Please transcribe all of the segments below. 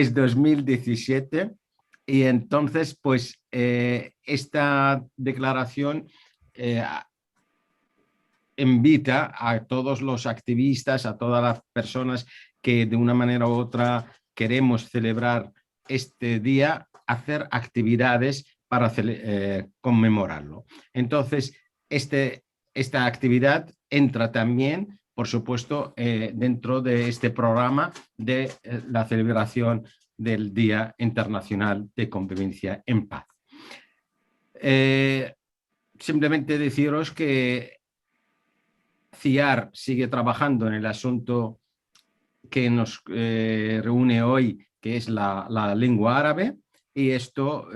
es 2017 y entonces pues esta declaración invita a todos los activistas, a todas las personas que de una manera u otra queremos celebrar este día, a hacer actividades para conmemorarlo. Entonces, esta actividad entra también, por supuesto, dentro de este programa de la celebración del Día Internacional de Convivencia en Paz. Simplemente deciros que CIAR sigue trabajando en el asunto que nos reúne hoy, que es la lengua árabe, y esto,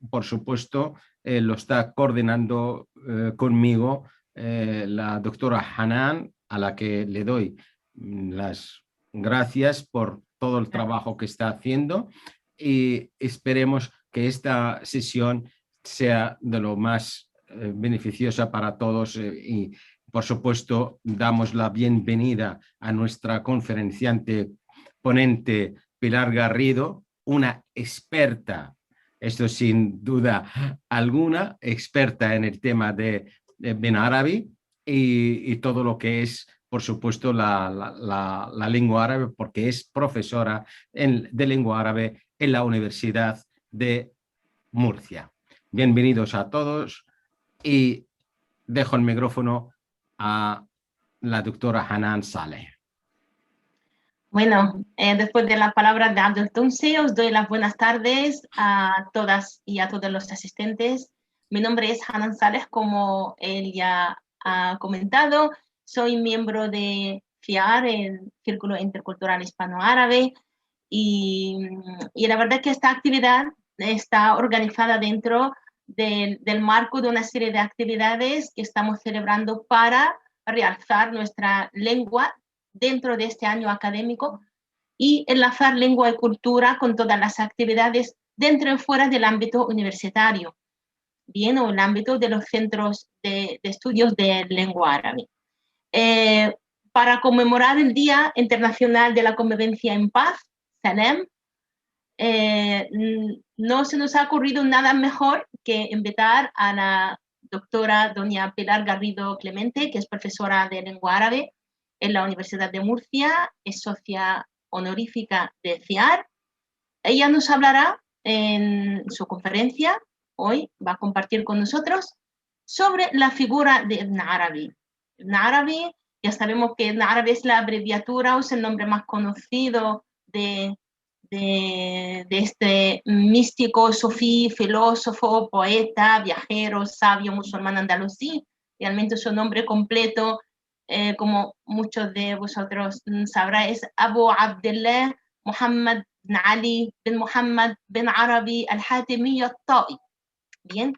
por supuesto, lo está coordinando conmigo la doctora Hanan, a la que le doy las gracias por todo el trabajo que está haciendo, y esperemos que esta sesión sea de lo más beneficiosa para todos y por supuesto, damos la bienvenida a nuestra conferenciante ponente Pilar Garrido, una experta, esto sin duda alguna, experta en el tema de Ben Árabe y todo lo que es, por supuesto, la lengua árabe, porque es profesora de lengua árabe en la Universidad de Murcia. Bienvenidos a todos y dejo el micrófono a la doctora Hanan Saleh. Bueno, después de las palabras de Abdel Tounsi, os doy las buenas tardes a todas y a todos los asistentes. Mi nombre es Hanan Saleh, como él ya ha comentado. Soy miembro de FIAR, el Círculo Intercultural Hispano-Árabe, y la verdad es que esta actividad está organizada dentro del marco de una serie de actividades que estamos celebrando para realzar nuestra lengua dentro de este año académico y enlazar lengua y cultura con todas las actividades dentro y fuera del ámbito universitario, bien, o el ámbito de los centros de estudios de lengua árabe. Para conmemorar el Día Internacional de la Convivencia en Paz, Salem, no se nos ha ocurrido nada mejor que invitar a la doctora doña Pilar Garrido Clemente, que es profesora de lengua árabe en la Universidad de Murcia, es socia honorífica de CIAR. Ella nos hablará en su conferencia, hoy va a compartir con nosotros, sobre la figura de Ibn Arabi. Ibn Arabi, ya sabemos que Ibn Arabi es la abreviatura o es el nombre más conocido de este místico, sufí, filósofo, poeta, viajero, sabio musulmán andalusí. Realmente su nombre completo, como muchos de vosotros sabrán, es Abu Abdullah Muhammad bin Ali bin Muhammad bin Arabi al-Hatimi al-Ta'i. Bien,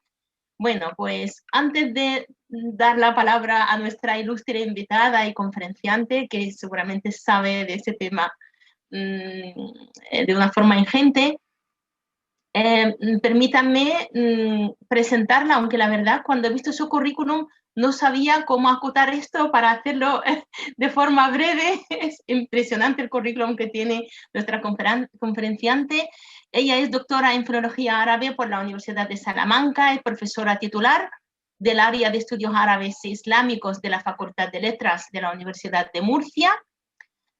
bueno, pues antes de dar la palabra a nuestra ilustre invitada y conferenciante, que seguramente sabe de ese tema de una forma ingente, permítanme presentarla, aunque la verdad cuando he visto su currículum no sabía cómo acotar esto para hacerlo de forma breve. Es impresionante el currículum que tiene nuestra conferenciante. Ella es doctora en Filología Árabe por la Universidad de Salamanca, es profesora titular del área de estudios árabes e islámicos de la Facultad de Letras de la Universidad de Murcia.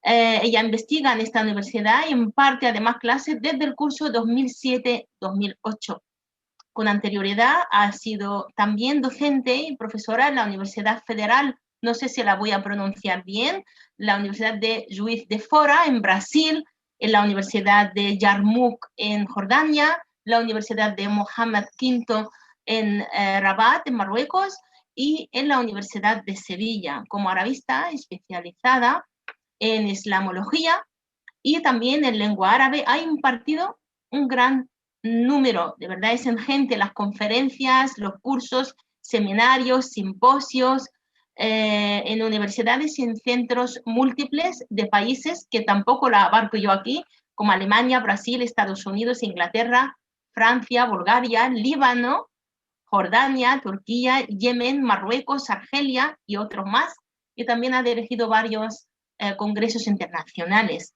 Ella investiga en esta universidad y imparte además clases desde el curso 2007-2008. Con anterioridad ha sido también docente y profesora en la Universidad Federal, no sé si la voy a pronunciar bien, la Universidad de Juiz de Fora en Brasil, en la Universidad de Yarmouk en Jordania, la Universidad de Mohammed V en Rabat, en Marruecos, y en la Universidad de Sevilla, como arabista especializada en islamología y también en lengua árabe. Ha impartido un gran número, de verdad es ingente, las conferencias, los cursos, seminarios, simposios, en universidades y en centros múltiples de países que tampoco la abarco yo aquí, como Alemania, Brasil, Estados Unidos, Inglaterra, Francia, Bulgaria, Líbano, Jordania, Turquía, Yemen, Marruecos, Argelia y otros más. Y también ha dirigido varios congresos internacionales.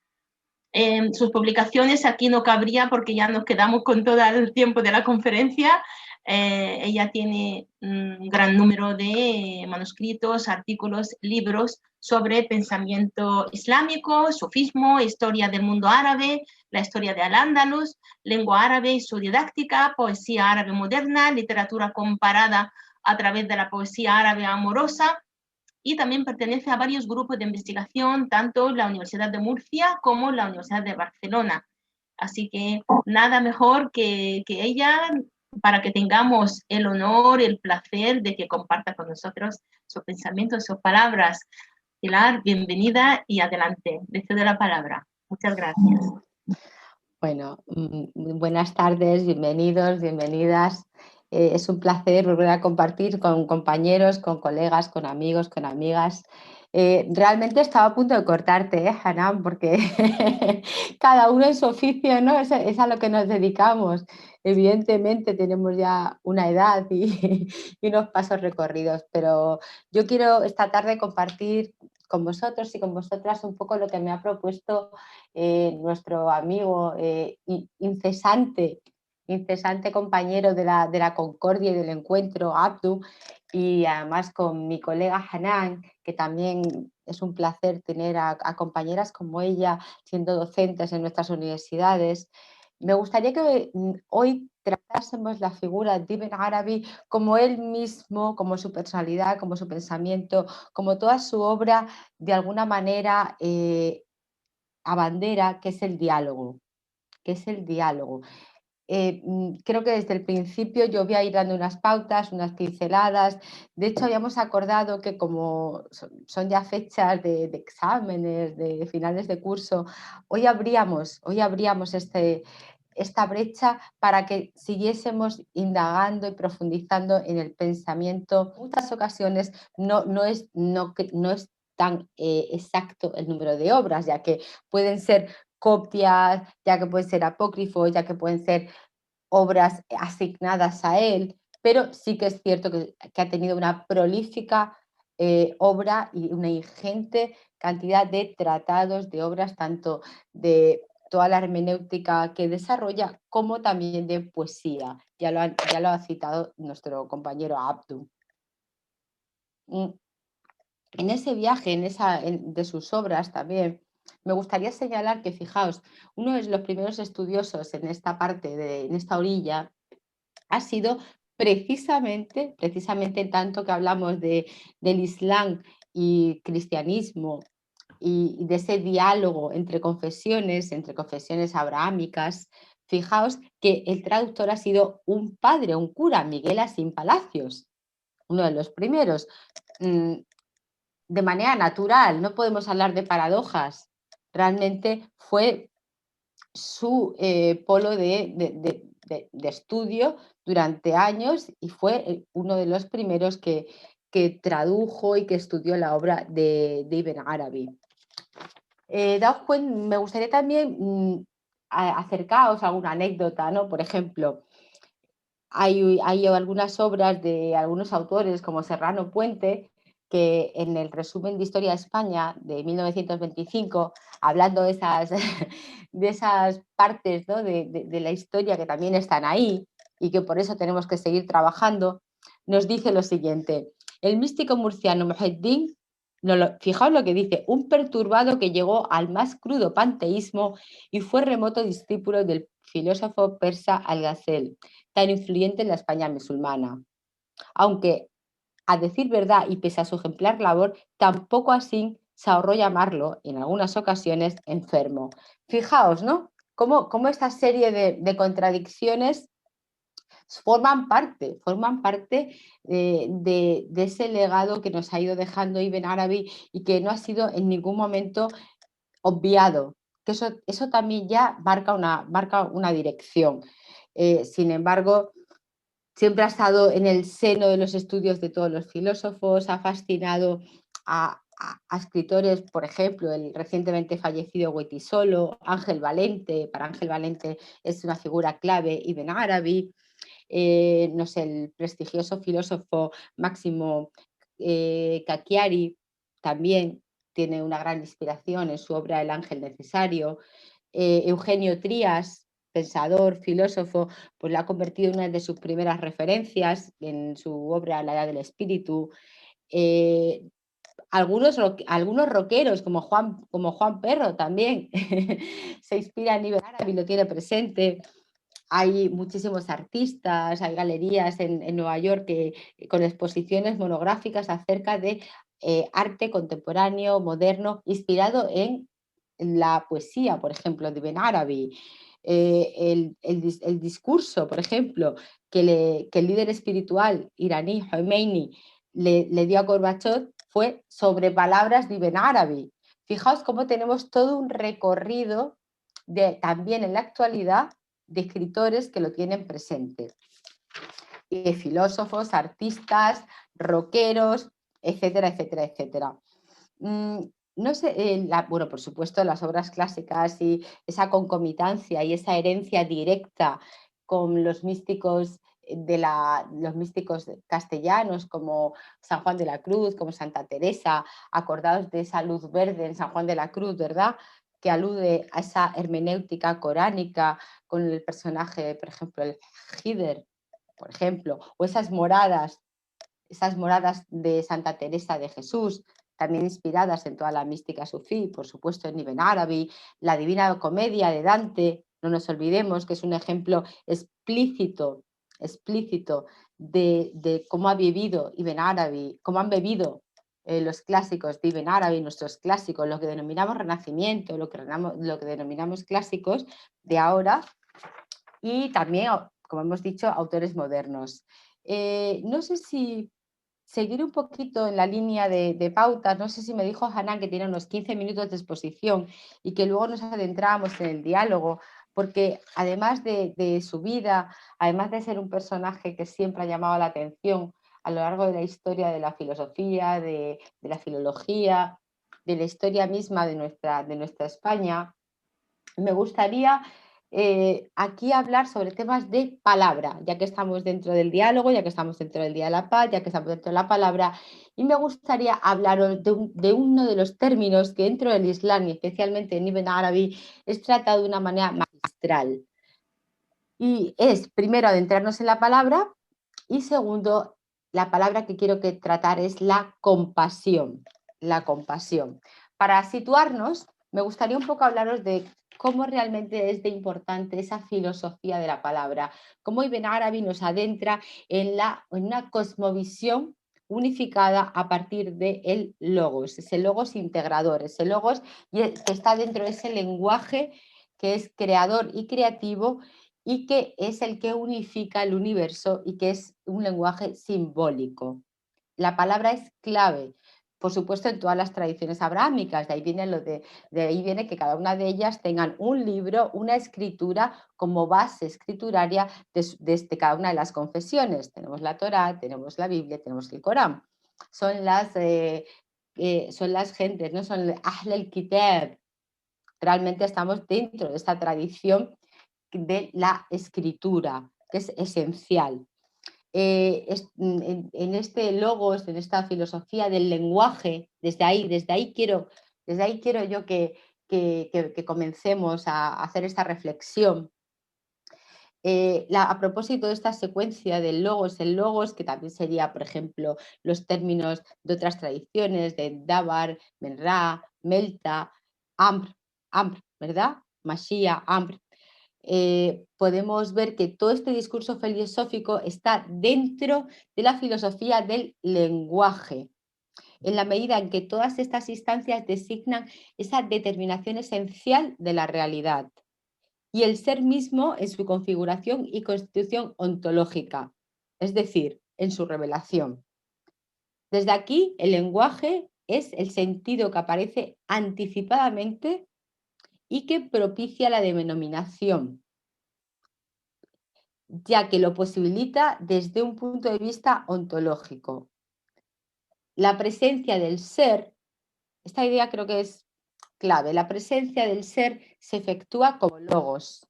sus publicaciones aquí no cabría porque ya nos quedamos con todo el tiempo de la conferencia. Ella tiene un gran número de manuscritos, artículos, libros sobre pensamiento islámico, sufismo, historia del mundo árabe, la historia de Al-Ándalus, lengua árabe y su didáctica, poesía árabe moderna, literatura comparada a través de la poesía árabe amorosa, y también pertenece a varios grupos de investigación, tanto la Universidad de Murcia como la Universidad de Barcelona. Así que nada mejor que ella para que tengamos el honor, el placer de que comparta con nosotros sus pensamientos, sus palabras. Pilar, bienvenida y adelante. Le cedo la palabra. Muchas gracias. Bueno, buenas tardes, bienvenidos, bienvenidas. Es un placer volver a compartir con compañeros, con colegas, con amigos, con amigas. Realmente estaba a punto de cortarte, Hanan, porque cada uno en su oficio, ¿no? Es a lo que nos dedicamos. Evidentemente tenemos ya una edad y unos pasos recorridos, pero yo quiero esta tarde compartir con vosotros y con vosotras un poco lo que me ha propuesto nuestro amigo incesante compañero de la concordia y del encuentro, Abdu, y además con mi colega Hanan, que también es un placer tener a compañeras como ella siendo docentes en nuestras universidades. Me gustaría que hoy tratásemos la figura de Ibn Arabi como él mismo, como su personalidad, como su pensamiento, como toda su obra, de alguna manera abandera, que es el diálogo, que es el diálogo. Creo que desde el principio yo voy a ir dando unas pautas, unas pinceladas. De hecho, habíamos acordado que como son ya fechas de exámenes, de finales de curso, hoy abríamos esta brecha para que siguiésemos indagando y profundizando en el pensamiento. En muchas ocasiones no es tan exacto el número de obras, ya que pueden ser copias, ya que pueden ser apócrifos, ya que pueden ser obras asignadas a él, pero sí que es cierto que ha tenido una prolífica obra y una ingente cantidad de tratados, de obras, tanto de toda la hermenéutica que desarrolla, como también de poesía. Ya lo ha citado nuestro compañero Abdu. En ese viaje, de sus obras también, me gustaría señalar que, fijaos, uno de los primeros estudiosos en esta parte, en esta orilla, ha sido precisamente tanto que hablamos del Islam y cristianismo y de ese diálogo entre confesiones abrahámicas. Fijaos que el traductor ha sido un padre, un cura, Miguel Asín Palacios, uno de los primeros. De manera natural, no podemos hablar de paradojas. Realmente fue su polo de estudio durante años y fue uno de los primeros que tradujo y que estudió la obra de Ibn Arabi. Me gustaría también acercaros a alguna anécdota, ¿no? Por ejemplo, hay algunas obras de algunos autores como Serrano Puente, que en el resumen de Historia de España de 1925, hablando de esas, de esas partes, ¿no? de la historia que también están ahí y que por eso tenemos que seguir trabajando, nos dice lo siguiente: el místico murciano Muhaddin, fijaos lo que dice, un perturbado que llegó al más crudo panteísmo y fue remoto discípulo del filósofo persa Al-Ghazali, tan influyente en la España musulmana. Aunque, a decir verdad y pese a su ejemplar labor, tampoco así se ahorró llamarlo, en algunas ocasiones, enfermo. Fijaos, ¿no? Cómo esta serie de contradicciones forman parte de ese legado que nos ha ido dejando Ibn Arabi y que no ha sido en ningún momento obviado, que eso también ya marca una dirección. Sin embargo, siempre ha estado en el seno de los estudios de todos los filósofos, ha fascinado a escritores, por ejemplo, el recientemente fallecido Goitisolo, Ángel Valente. Para Ángel Valente es una figura clave Ibn Arabi. No sé, el prestigioso filósofo Máximo Cacchiari también tiene una gran inspiración en su obra El ángel necesario. Eugenio Trías, pensador, filósofo, pues la ha convertido en una de sus primeras referencias en su obra La Edad del Espíritu. Algunos rockeros como Juan Perro también se inspira en Ibn Arabi, lo tiene presente. Hay muchísimos artistas, hay galerías en Nueva York con exposiciones monográficas acerca de arte contemporáneo, moderno, inspirado en la poesía, por ejemplo, de Ibn Arabi. El discurso, por ejemplo, que el líder espiritual iraní, Khomeini, le dio a Gorbachov fue sobre palabras de Ibn Arabi. Fijaos cómo tenemos todo un recorrido también en la actualidad de escritores que lo tienen presente. Y de filósofos, artistas, rockeros, etcétera, etcétera, etcétera. No sé, bueno, por supuesto, las obras clásicas y esa concomitancia y esa herencia directa con los místicos los místicos castellanos como San Juan de la Cruz, como Santa Teresa, acordados de esa luz verde en San Juan de la Cruz, ¿verdad?, que alude a esa hermenéutica coránica con el personaje, por ejemplo, el Hider, por ejemplo, o esas moradas de Santa Teresa de Jesús, también inspiradas en toda la mística sufí, por supuesto en Ibn Arabi, la Divina Comedia de Dante, no nos olvidemos que es un ejemplo explícito de cómo ha vivido Ibn Arabi, cómo han bebido los clásicos de Ibn Arabi, nuestros clásicos, lo que denominamos Renacimiento, lo que denominamos clásicos de ahora, y también, como hemos dicho, autores modernos. No sé si seguir un poquito en la línea de pautas, no sé si me dijo Hanan que tiene unos 15 minutos de exposición y que luego nos adentramos en el diálogo, porque además de su vida, además de ser un personaje que siempre ha llamado la atención a lo largo de la historia de la filosofía, de la filología, de la historia misma de nuestra España, me gustaría aquí hablar sobre temas de palabra, ya que estamos dentro del diálogo, ya que estamos dentro del Día de la Paz, ya que estamos dentro de la palabra, y me gustaría hablar de uno de los términos que dentro del Islam, y especialmente en Ibn Arabi, es tratado de una manera magistral. Y es, primero, adentrarnos en la palabra, y segundo, la palabra que quiero tratar es la compasión. La compasión. Para situarnos, me gustaría un poco hablaros de cómo realmente es de importante esa filosofía de la palabra, cómo Ibn Arabi nos adentra en una cosmovisión unificada a partir del logos, ese logos integrador, ese logos que está dentro de ese lenguaje que es creador y creativo y que es el que unifica el universo y que es un lenguaje simbólico. La palabra es clave, por supuesto, en todas las tradiciones abrahámicas. De ahí viene que cada una de ellas tengan un libro, una escritura como base escrituraria de cada una de las confesiones. Tenemos la Torá, tenemos la Biblia, tenemos el Corán. Son las gentes, ¿no? Son Ahl el-Kitab. Realmente estamos dentro de esta tradición de la escritura, que es esencial. En este logos, en esta filosofía del lenguaje, desde ahí quiero yo que comencemos a hacer esta reflexión. A propósito de esta secuencia del logos, el logos, que también sería, por ejemplo, los términos de otras tradiciones, de Dabar, Menra, Melta, Amr, ¿verdad? Mashiach, Amr. Podemos ver que todo este discurso filosófico está dentro de la filosofía del lenguaje, en la medida en que todas estas instancias designan esa determinación esencial de la realidad y el ser mismo en su configuración y constitución ontológica, es decir, en su revelación. Desde aquí, el lenguaje es el sentido que aparece anticipadamente y que propicia la denominación, ya que lo posibilita desde un punto de vista ontológico. La presencia del ser, esta idea creo que es clave, la presencia del ser se efectúa como logos,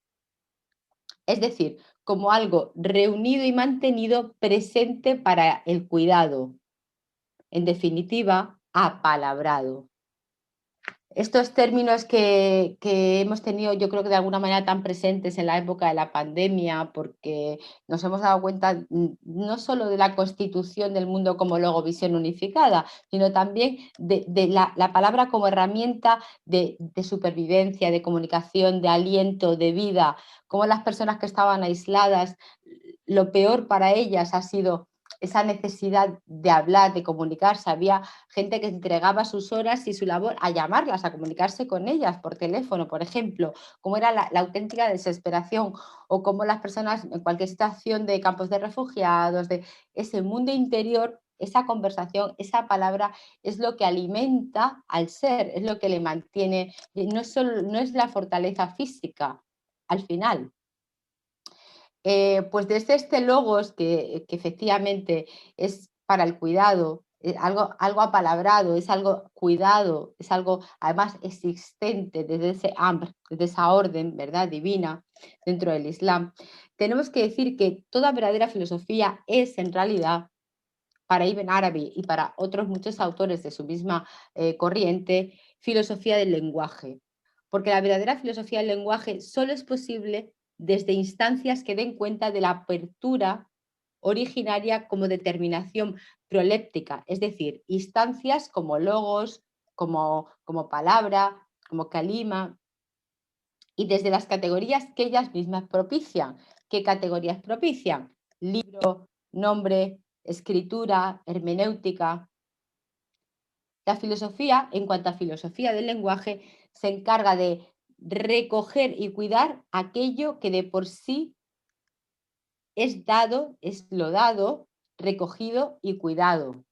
es decir, como algo reunido y mantenido presente para el cuidado, en definitiva, apalabrado. estos términos que hemos tenido, yo creo que de alguna manera tan presentes en la época de la pandemia, porque nos hemos dado cuenta no solo de la constitución del mundo como logovisión unificada, sino también de la palabra como herramienta de supervivencia, de comunicación, de aliento, de vida, como las personas que estaban aisladas, lo peor para ellas ha sido esa necesidad de hablar, de comunicarse. Había gente que entregaba sus horas y su labor a llamarlas, a comunicarse con ellas por teléfono, por ejemplo, cómo era la auténtica desesperación, o cómo las personas en cualquier situación de campos de refugiados, de ese mundo interior, esa conversación, esa palabra es lo que alimenta al ser, es lo que le mantiene, no es la fortaleza física al final. Pues desde este logos que efectivamente es para el cuidado, algo apalabrado, es algo cuidado, es algo además existente desde ese amr, desde esa orden, ¿verdad?, divina dentro del Islam. Tenemos que decir que toda verdadera filosofía es en realidad, para Ibn Arabi y para otros muchos autores de su misma corriente, filosofía del lenguaje. Porque la verdadera filosofía del lenguaje solo es posible desde instancias que den cuenta de la apertura originaria como determinación proléptica, es decir, instancias como logos, como palabra, como kalima, y desde las categorías que ellas mismas propician. ¿Qué categorías propician? Libro, nombre, escritura, hermenéutica. La filosofía, en cuanto a filosofía del lenguaje, se encarga de recoger y cuidar aquello que de por sí es dado, es lo dado, recogido y cuidado.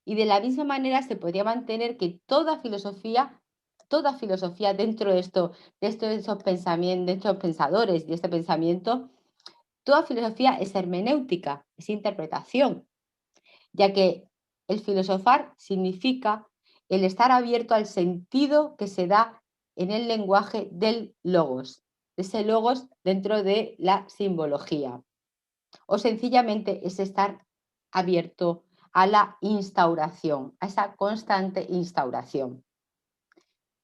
Y de la misma manera se podría mantener que toda filosofía dentro de estos pensamientos, de estos pensadores, de este pensamiento, toda filosofía es hermenéutica, es interpretación, ya que el filosofar significa el estar abierto al sentido que se da en el lenguaje del logos, de ese logos dentro de la simbología. O sencillamente es estar abierto a la instauración, a esa constante instauración.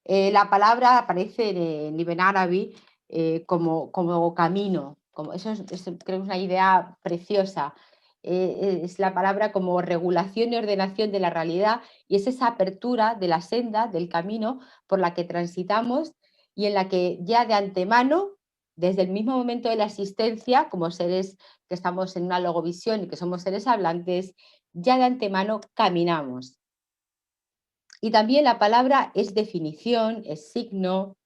La palabra aparece en Ibn Arabi como camino, creo que es una idea preciosa. Es la palabra como regulación y ordenación de la realidad, y es esa apertura de la senda, del camino por la que transitamos y en la que ya de antemano, desde el mismo momento de la existencia, como seres que estamos en una logovisión y que somos seres hablantes, ya de antemano caminamos. Y también la palabra es definición, es signo,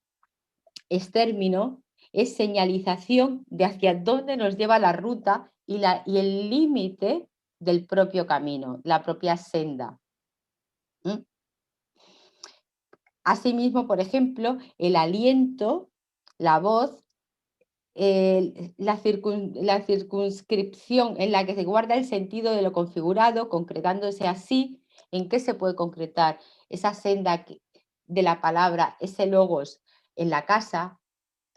es término, es señalización de hacia dónde nos lleva la ruta y el límite del propio camino, la propia senda. Asimismo, por ejemplo, el aliento, la voz, la circunscripción en la que se guarda el sentido de lo configurado, concretándose así, ¿en qué se puede concretar esa senda de la palabra, ese logos en la casa,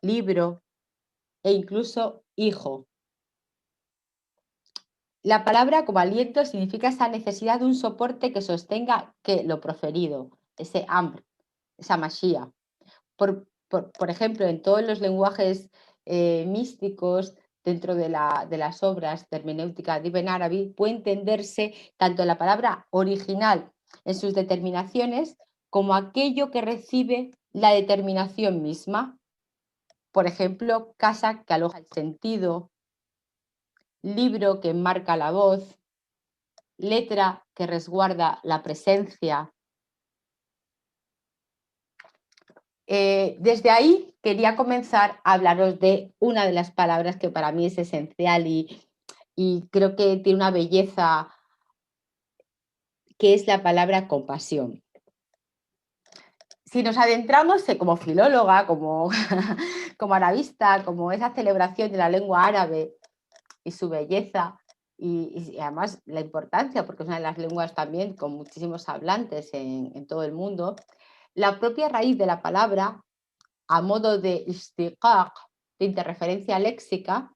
libro e incluso hijo? La palabra como aliento significa esa necesidad de un soporte que sostenga lo proferido, ese amr, esa mashia. Por ejemplo, en todos los lenguajes místicos, dentro de las obras de hermenéutica de Ibn Arabi, puede entenderse tanto la palabra original en sus determinaciones como aquello que recibe la determinación misma. Por ejemplo, casa que aloja el sentido, libro que enmarca la voz, letra que resguarda la presencia. Desde ahí quería comenzar a hablaros de una de las palabras que para mí es esencial y creo que tiene una belleza, que es la palabra compasión. Si nos adentramos como filóloga, como, como arabista, como esa celebración de la lengua árabe y su belleza y además la importancia, porque es una de las lenguas también con muchísimos hablantes en todo el mundo, la propia raíz de la palabra, a modo de istiqaq, de interreferencia léxica,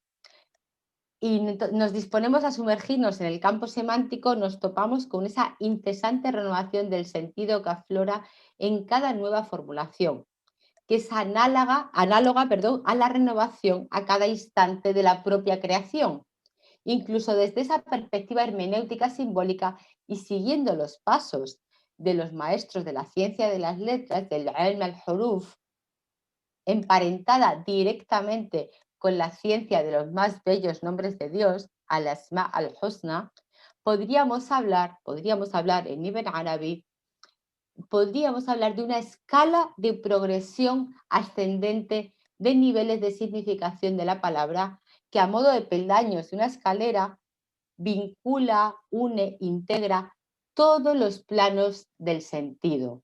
y nos disponemos a sumergirnos en el campo semántico, nos topamos con esa incesante renovación del sentido que aflora en cada nueva formulación, que es análoga a la renovación a cada instante de la propia creación. Incluso desde esa perspectiva hermenéutica simbólica y siguiendo los pasos de los maestros de la ciencia de las letras, del ilm al-huruf, emparentada directamente con la ciencia de los más bellos nombres de Dios, al-Asma al-Husna, podríamos hablar en Ibn Arabi, podríamos hablar de una escala de progresión ascendente de niveles de significación de la palabra que a modo de peldaños de una escalera vincula, une, integra todos los planos del sentido.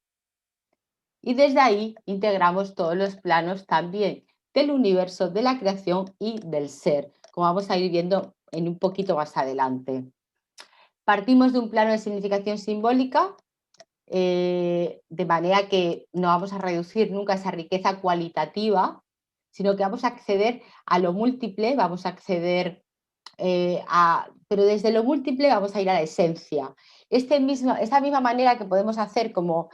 Y desde ahí integramos todos los planos también del universo, de la creación y del ser, como vamos a ir viendo en un poquito más adelante. Partimos de un plano de significación simbólica, de manera que no vamos a reducir nunca esa riqueza cualitativa, sino que vamos a acceder a lo múltiple, vamos a acceder pero desde lo múltiple vamos a ir a la esencia. Esta misma manera que podemos hacer como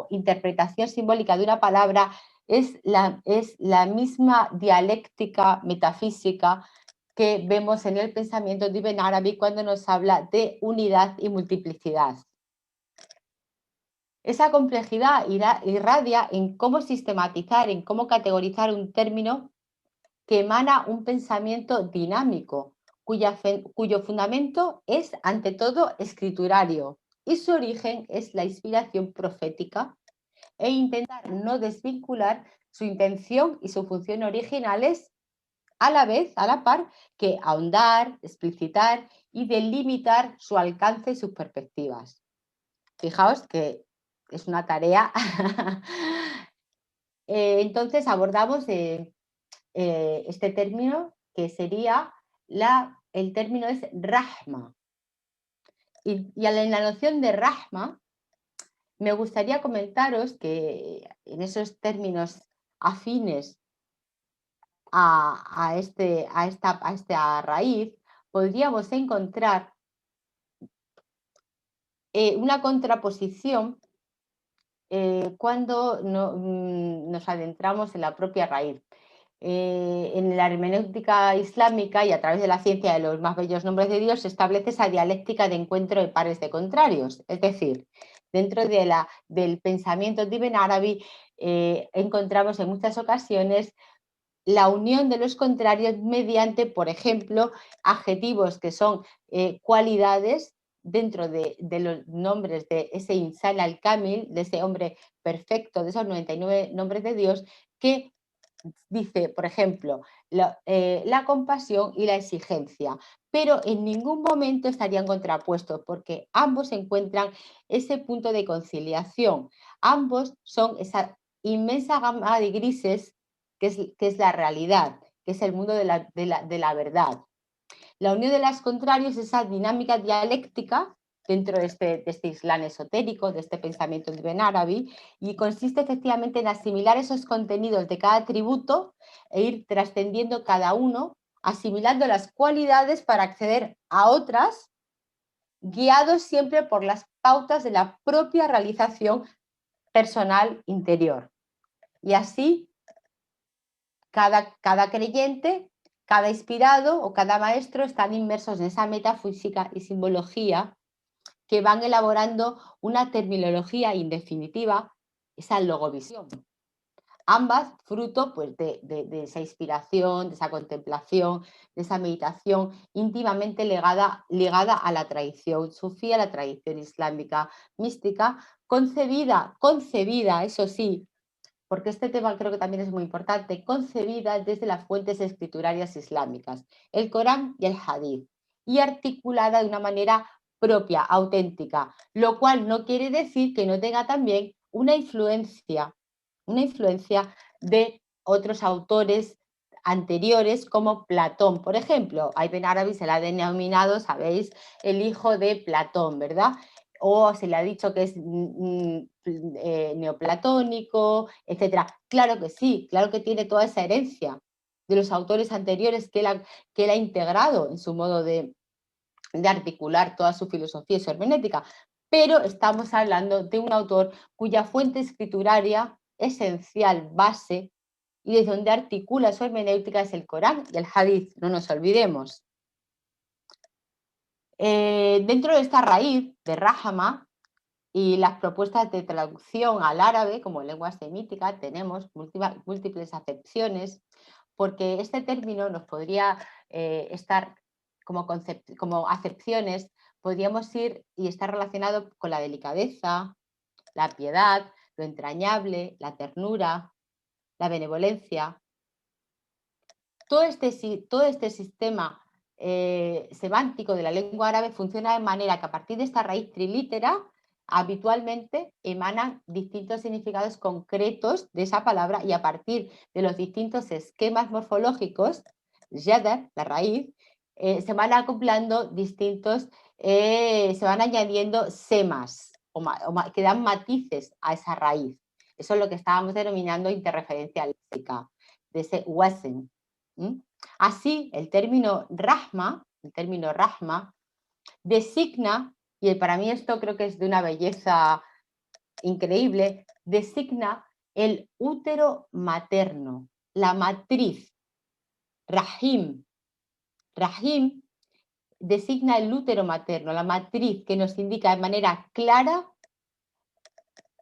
interpretación simbólica de una palabra es la misma dialéctica metafísica que vemos en el pensamiento de Ibn Arabi cuando nos habla de unidad y multiplicidad. Esa complejidad irradia en cómo sistematizar, en cómo categorizar un término que emana un pensamiento dinámico, cuyo fundamento es, ante todo, escriturario, y su origen es la inspiración profética, e intentar no desvincular su intención y su función originales a la vez, a la par, que ahondar, explicitar y delimitar su alcance y sus perspectivas. Fijaos que es una tarea. Entonces abordamos este término que sería, el término es Rahma. Y en la noción de Rahma, me gustaría comentaros que en esos términos afines a esta raíz, podríamos encontrar una contraposición cuando nos adentramos en la propia raíz. En la hermenéutica islámica y a través de la ciencia de los más bellos nombres de Dios se establece esa dialéctica de encuentro de pares de contrarios. Es decir, dentro del pensamiento de Ibn Arabi encontramos en muchas ocasiones la unión de los contrarios mediante, por ejemplo, adjetivos que son cualidades dentro de los nombres de ese Insan al-Kamil, de ese hombre perfecto, de esos 99 nombres de Dios, que dice, por ejemplo, la compasión y la exigencia, pero en ningún momento estarían contrapuestos porque ambos encuentran ese punto de conciliación. Ambos son esa inmensa gama de grises que es la realidad, que es el mundo de la verdad. La unión de los contrarios, esa dinámica dialéctica dentro de este Islam esotérico, de este pensamiento de Ibn Arabi, y consiste efectivamente en asimilar esos contenidos de cada atributo e ir trascendiendo cada uno, asimilando las cualidades para acceder a otras, guiados siempre por las pautas de la propia realización personal interior. Y así, cada creyente, cada inspirado o cada maestro están inmersos en esa metafísica y simbología que van elaborando una terminología indefinitiva, esa logovisión. Ambas fruto pues, de esa inspiración, de esa contemplación, de esa meditación íntimamente ligada a la tradición sufí, a la tradición islámica mística, concebida, eso sí, porque este tema creo que también es muy importante, concebida desde las fuentes escriturarias islámicas, el Corán y el Hadith, y articulada de una manera propia, auténtica, lo cual no quiere decir que no tenga también una influencia de otros autores anteriores como Platón, por ejemplo. A Ibn Arabi se le ha denominado, sabéis, el hijo de Platón, ¿verdad? O se le ha dicho que es neoplatónico, etcétera. Claro que sí, claro que tiene toda esa herencia de los autores anteriores que él ha integrado en su modo de articular toda su filosofía y su hermenéutica, pero estamos hablando de un autor cuya fuente escrituraria esencial, base, y desde donde articula su hermenéutica es el Corán y el Hadith, no nos olvidemos. Dentro de esta raíz de Rahma y las propuestas de traducción al árabe como lengua semítica tenemos múltiples acepciones, porque este término nos podría estar como acepciones, podríamos ir y estar relacionado con la delicadeza, la piedad, lo entrañable, la ternura, la benevolencia. Todo este sistema semántico de la lengua árabe funciona de manera que a partir de esta raíz trilítera habitualmente emanan distintos significados concretos de esa palabra y a partir de los distintos esquemas morfológicos, yadar, la raíz, se van acoplando distintos, se van añadiendo semas que dan matices a esa raíz. Eso es lo que estábamos denominando interreferencia léxica, de ese wasen. Así, el término rahma designa, y para mí esto creo que es de una belleza increíble, designa el útero materno, la matriz. Rahim designa el útero materno, la matriz que nos indica de manera clara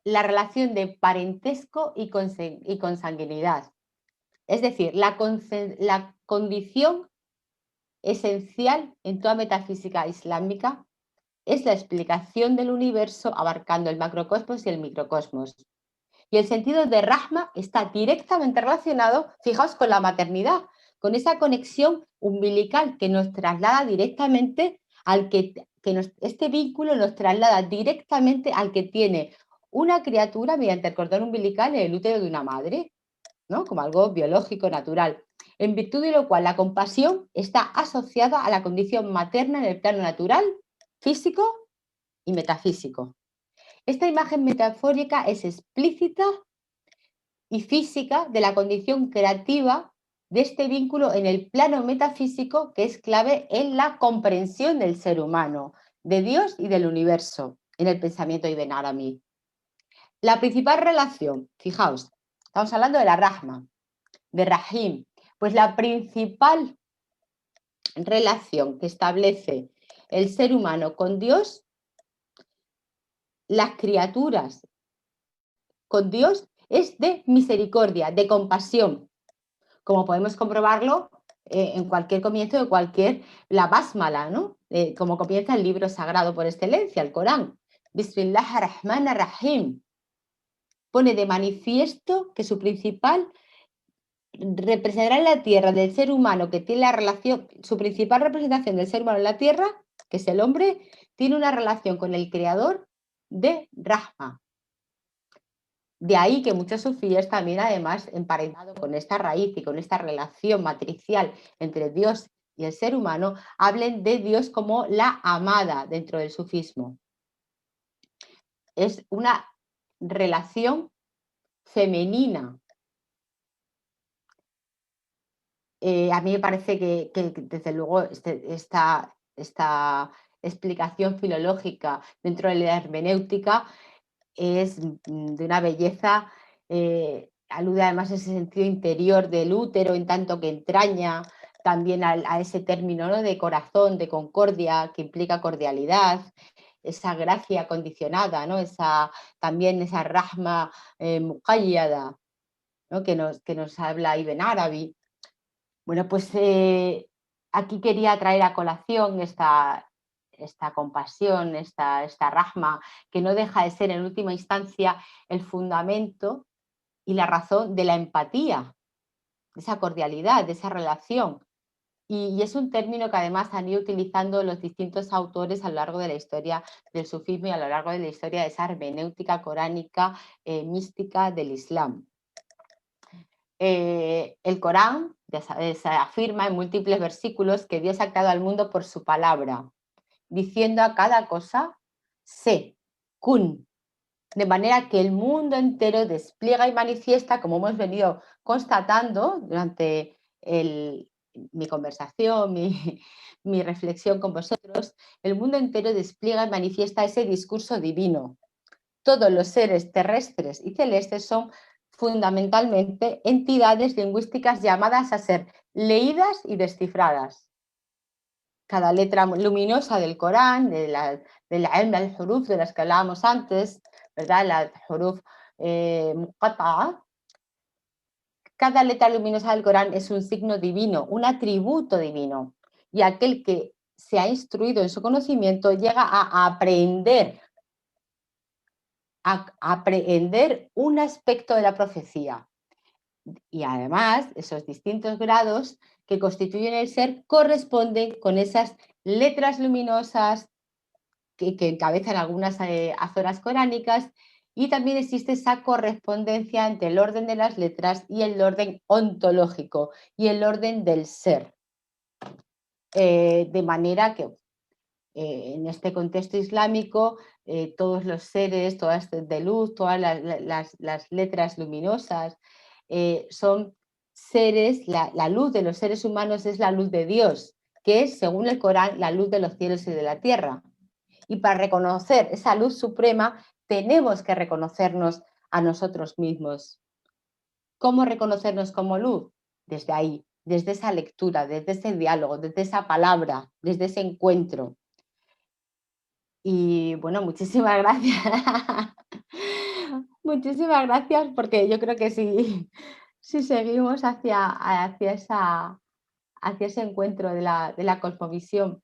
la relación de parentesco y consanguinidad. Es decir, la condición esencial en toda metafísica islámica es la explicación del universo abarcando el macrocosmos y el microcosmos. Y el sentido de Rahma está directamente relacionado, fijaos, con la maternidad, con esa conexión umbilical que nos traslada directamente este vínculo nos traslada directamente al que tiene una criatura mediante el cordón umbilical en el útero de una madre, ¿no? Como algo biológico, natural, en virtud de lo cual la compasión está asociada a la condición materna en el plano natural, físico y metafísico. Esta imagen metafórica es explícita y física de la condición creativa de este vínculo en el plano metafísico, que es clave en la comprensión del ser humano, de Dios y del universo, en el pensamiento Ibn Arabi. La principal relación, fijaos, estamos hablando de la Rahma, de Rahim, pues la principal relación que establece el ser humano con Dios, las criaturas con Dios, es de misericordia, de compasión, como podemos comprobarlo en cualquier comienzo de la básmala, ¿no? Como comienza el libro sagrado por excelencia, el Corán. Bismillah ar-Rahman ar-Rahim. Pone de manifiesto que su principal representará en la tierra del ser humano que tiene la relación, su principal representación del ser humano en la tierra, que es el hombre, tiene una relación con el creador de Rahma. De ahí que muchos sufíes también, además, emparentado con esta raíz y con esta relación matricial entre Dios y el ser humano, hablen de Dios como la amada dentro del sufismo. Es una relación femenina. A mí me parece que desde luego esta explicación filológica dentro de la hermenéutica es de una belleza, alude además a ese sentido interior del útero en tanto que entraña, también a ese término, ¿no?, de corazón, de concordia, que implica cordialidad, esa gracia condicionada, ¿no?, también esa rahma muqayyada, ¿no?, que nos habla Ibn Arabi. Bueno, pues aquí quería traer a colación esta compasión, esta rahma, que no deja de ser en última instancia el fundamento y la razón de la empatía, de esa cordialidad, de esa relación. Y es un término que además han ido utilizando los distintos autores a lo largo de la historia del sufismo y a lo largo de la historia de esa hermenéutica coránica mística del Islam. El Corán se afirma en múltiples versículos que Dios ha creado al mundo por su palabra, diciendo a cada cosa, sé, kun, de manera que el mundo entero despliega y manifiesta, como hemos venido constatando durante mi conversación, mi reflexión con vosotros, el mundo entero despliega y manifiesta ese discurso divino. Todos los seres terrestres y celestes son fundamentalmente entidades lingüísticas llamadas a ser leídas y descifradas. Cada letra luminosa del Corán, de la ilm al-huruf de las que hablábamos antes, ¿verdad? La huruf muqata'a, cada letra luminosa del Corán es un signo divino, un atributo divino. Y aquel que se ha instruido en su conocimiento llega a aprender un aspecto de la profecía. Y además, esos distintos grados que constituyen el ser corresponden con esas letras luminosas que encabezan algunas azoras coránicas, y también existe esa correspondencia entre el orden de las letras y el orden ontológico y el orden del ser. De manera que en este contexto islámico, todos los seres, todas de luz, todas las letras luminosas, son seres, la luz de los seres humanos es la luz de Dios, que es, según el Corán, la luz de los cielos y de la tierra. Y para reconocer esa luz suprema, tenemos que reconocernos a nosotros mismos. ¿Cómo reconocernos como luz? Desde ahí, desde esa lectura, desde ese diálogo, desde esa palabra, desde ese encuentro. Y bueno, muchísimas gracias. Muchísimas gracias, porque yo creo que si seguimos hacia ese encuentro de la cosmovisión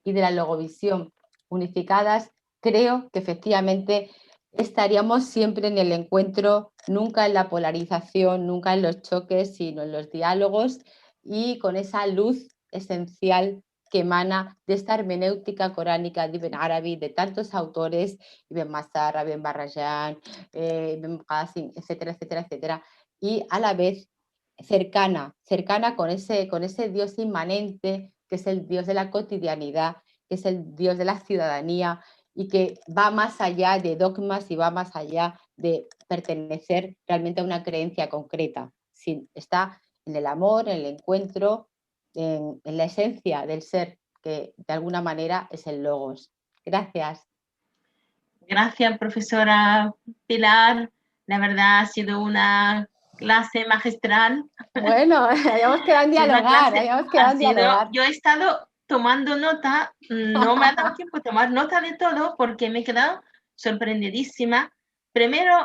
y de la logovisión unificadas, creo que efectivamente estaríamos siempre en el encuentro, nunca en la polarización, nunca en los choques, sino en los diálogos, y con esa luz esencial que emana de esta hermenéutica coránica de Ibn Arabi, de tantos autores, Ibn Masar, Ibn Barrayan, Ibn Qasim, etcétera, etcétera, etcétera, y a la vez cercana con ese Dios inmanente, que es el Dios de la cotidianidad, que es el Dios de la ciudadanía, y que va más allá de dogmas y va más allá de pertenecer realmente a una creencia concreta. Sí, está en el amor, en el encuentro, en la esencia del ser, que de alguna manera es el logos. Gracias. Gracias, profesora Pilar. La verdad ha sido una clase magistral. Bueno, habíamos quedado en dialogar, Yo he estado tomando nota, no me ha dado tiempo de tomar nota de todo porque me he quedado sorprendidísima.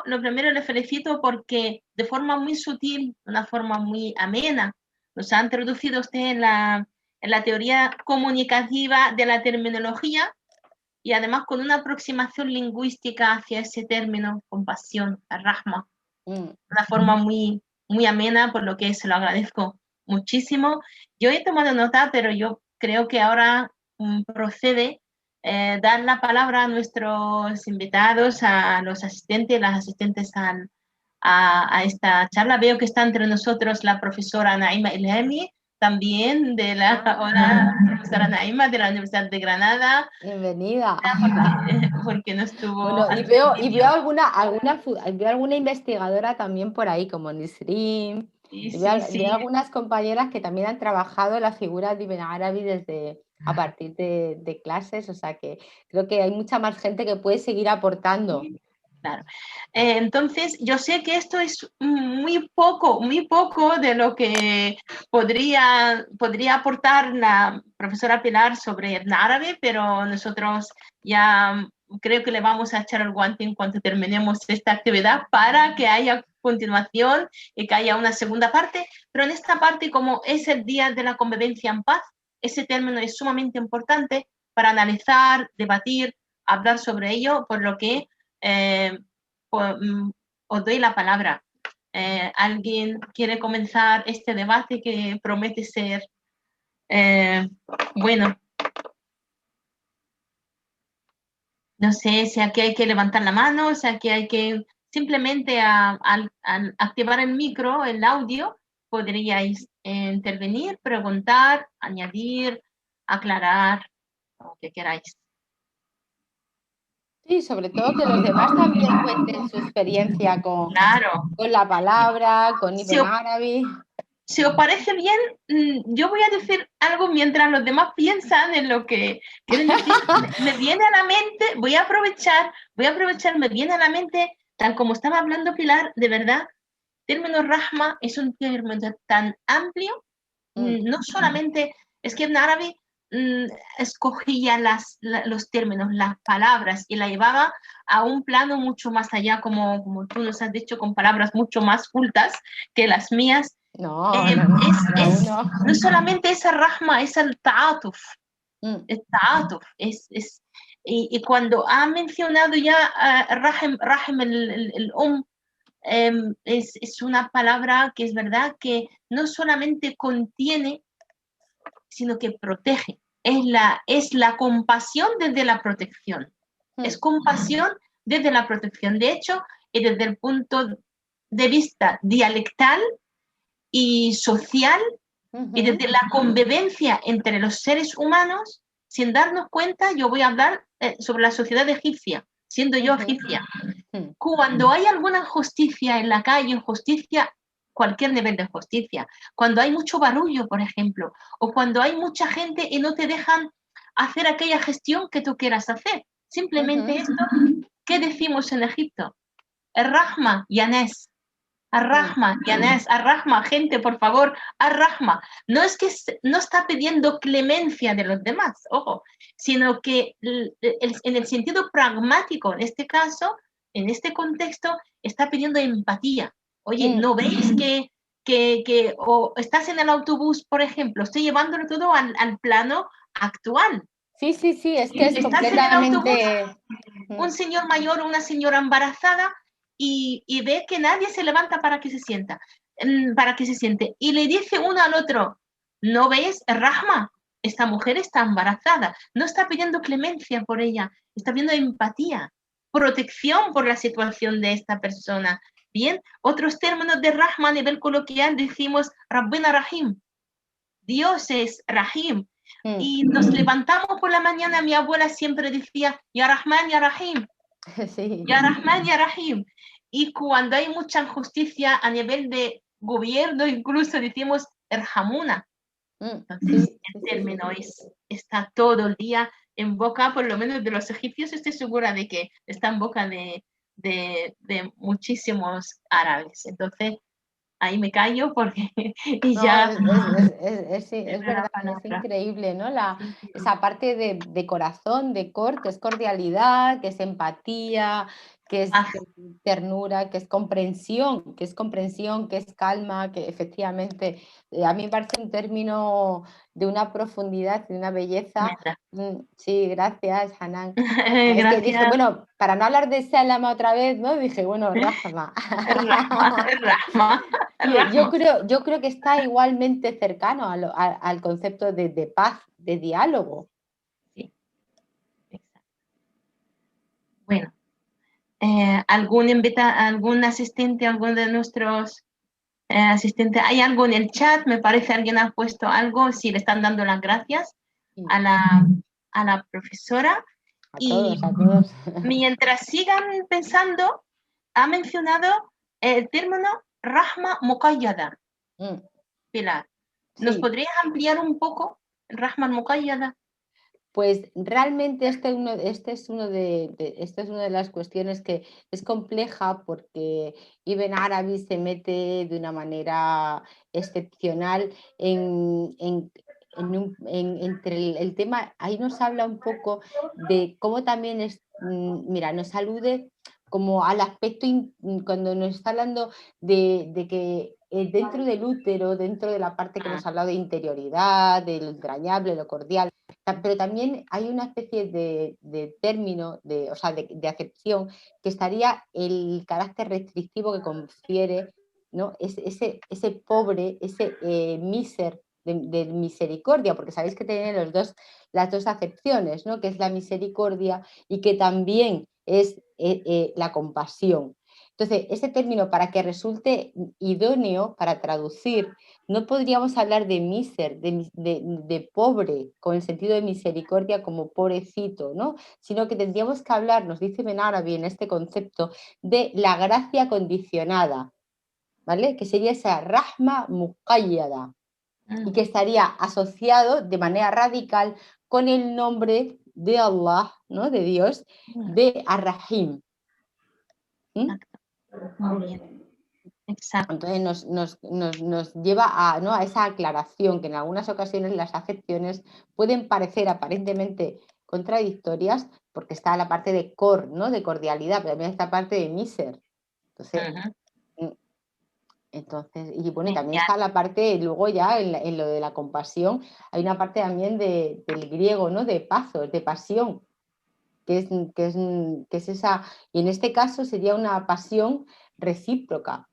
Lo primero le felicito porque de forma muy sutil, una forma muy amena, nos ha introducido usted en la teoría comunicativa de la terminología, y además con una aproximación lingüística hacia ese término, compasión, rahma, una forma muy, muy amena, por lo que se lo agradezco muchísimo. Yo he tomado nota, pero yo creo que ahora procede dar la palabra a nuestros invitados, a los asistentes, las asistentes a esta charla. Veo que está entre nosotros la profesora Naima Ilhami, también de la profesora Naima de la Universidad de Granada. Bienvenida. Porque no estuvo. Bueno, y veo alguna investigadora también por ahí, como Nisrin. Sí, veo algunas compañeras que también han trabajado la figura de Ibn Arabi a partir de clases, o sea que creo que hay mucha más gente que puede seguir aportando. Claro. Entonces, yo sé que esto es muy poco de lo que podría aportar la profesora Pilar sobre Ibn Arabi, pero nosotros ya creo que le vamos a echar el guante en cuanto terminemos esta actividad para que haya continuación y que haya una segunda parte. Pero en esta parte, como es el Día de la Convivencia en Paz, ese término es sumamente importante para analizar, debatir, hablar sobre ello, por lo que os doy la palabra. ¿Alguien quiere comenzar este debate que promete ser bueno? No sé si aquí hay que levantar la mano, o sea, que hay que simplemente al activar el micro, el audio, podríais intervenir, preguntar, añadir, aclarar, lo que queráis. Sí, sobre todo que los demás también cuenten su experiencia con Claro. la palabra, con Ibn Arabi. si os parece bien, yo voy a decir algo mientras los demás piensan en lo que quieren decir. Me viene a la mente, voy a aprovechar, me viene a la mente, tal como estaba hablando Pilar, de verdad, término rahma es un término tan amplio, no solamente, es que en árabe escogía los términos, las palabras y la llevaba a un plano mucho más allá, como tú nos has dicho, con palabras mucho más cultas que las mías. No, no. No solamente esa rahma, es el ta'atuf. El ta'atuf. Y cuando ha mencionado ya rahim el es una palabra que es verdad que no solamente contiene, sino que protege. Es la compasión desde la protección. Es compasión desde la protección. De hecho, y desde el punto de vista dialectal y social, y desde la convivencia entre los seres humanos, sin darnos cuenta, yo voy a hablar sobre la sociedad egipcia, siendo yo egipcia. Cuando hay alguna injusticia en la calle, injusticia, cualquier nivel de justicia, cuando hay mucho barullo, por ejemplo, o cuando hay mucha gente y no te dejan hacer aquella gestión que tú quieras hacer. Simplemente esto, ¿qué decimos en Egipto? Ar-Rahma, Yanes. Ar-Rahma, Yanes, Ar-Rahma, gente, por favor, Ar-Rahma. No es que no está pidiendo clemencia de los demás, ojo, sino que en el sentido pragmático, en este caso, en este contexto, está pidiendo empatía. Oye, ¿no veis que o estás en el autobús, por ejemplo, estoy llevándolo todo al plano actual? Sí, es que es estás en el autobús, completamente... un señor mayor o una señora embarazada y ve que nadie se levanta para que se sienta, para que se siente. Y le dice uno al otro, ¿no ves, Rahma? Esta mujer está embarazada. No está pidiendo clemencia por ella, está pidiendo empatía, protección por la situación de esta persona. Bien, otros términos de Rahma a nivel coloquial decimos Rabbina Rahim. Dios es Rahim. Y nos levantamos por la mañana, mi abuela siempre decía, Ya Rahman, Ya Rahim. Sí. Ya Rahman, Ya Rahim. Y cuando hay mucha injusticia a nivel de gobierno, incluso decimos Erhamuna. Entonces, el término está todo el día en boca, por lo menos de los egipcios, estoy segura de que está en boca de muchísimos árabes. Entonces, ahí me callo porque y No, ya es verdad, es increíble, ¿no? Esa parte de corazón, de que es cordialidad, que es empatía, que es ternura, que es comprensión, que es calma, que efectivamente a mí me parece un término de una profundidad y de una belleza. Sí, gracias, Hanan. Es que dije, bueno, para no hablar de Salama otra vez, ¿no? Dije, bueno, Rahma. Rahma. Yo creo que está igualmente cercano al concepto de paz, de diálogo. Sí, exacto. Bueno, algún asistente, algún de nuestros asistentes, ¿hay algo en el chat? Me parece alguien ha puesto algo, sí, le están dando las gracias a la profesora. A todos. Mientras sigan pensando, ha mencionado el término Rahma Muqayyada. Pilar, ¿nos podrías ampliar un poco el Rahma Muqayyada? Pues realmente esta es una de las cuestiones que es compleja porque Ibn Arabi se mete de una manera excepcional entre el tema. Ahí nos habla un poco de cómo también nos alude como al aspecto, cuando nos está hablando de que dentro del útero, dentro de la parte que nos ha hablado de interioridad, de lo entrañable, lo cordial, pero también hay una especie de término, de acepción, que estaría el carácter restrictivo que confiere, ¿no? ese pobre, ese míser de misericordia, porque sabéis que tiene las dos acepciones, ¿no? Que es la misericordia y que también es la compasión. Entonces, ese término, para que resulte idóneo para traducir, no podríamos hablar de miser, de pobre, con el sentido de misericordia como pobrecito, ¿no? Sino que tendríamos que hablar, nos dice Ben Arabi en este concepto, de la gracia condicionada. ¿vale? Que sería esa rahma muqayyada y que estaría asociado de manera radical con el nombre de Allah, ¿no? De Dios, de Ar-Rahim. Muy bien. Exacto. Entonces nos lleva a, ¿no? a esa aclaración que en algunas ocasiones las acepciones pueden parecer aparentemente contradictorias porque está la parte de cor, ¿no? De cordialidad, pero también está la parte de miser. Entonces, y bueno, y también está la parte, luego ya en lo de la compasión, hay una parte también del griego, ¿no? De pathos, de pasión, que es esa, y en este caso sería una pasión recíproca.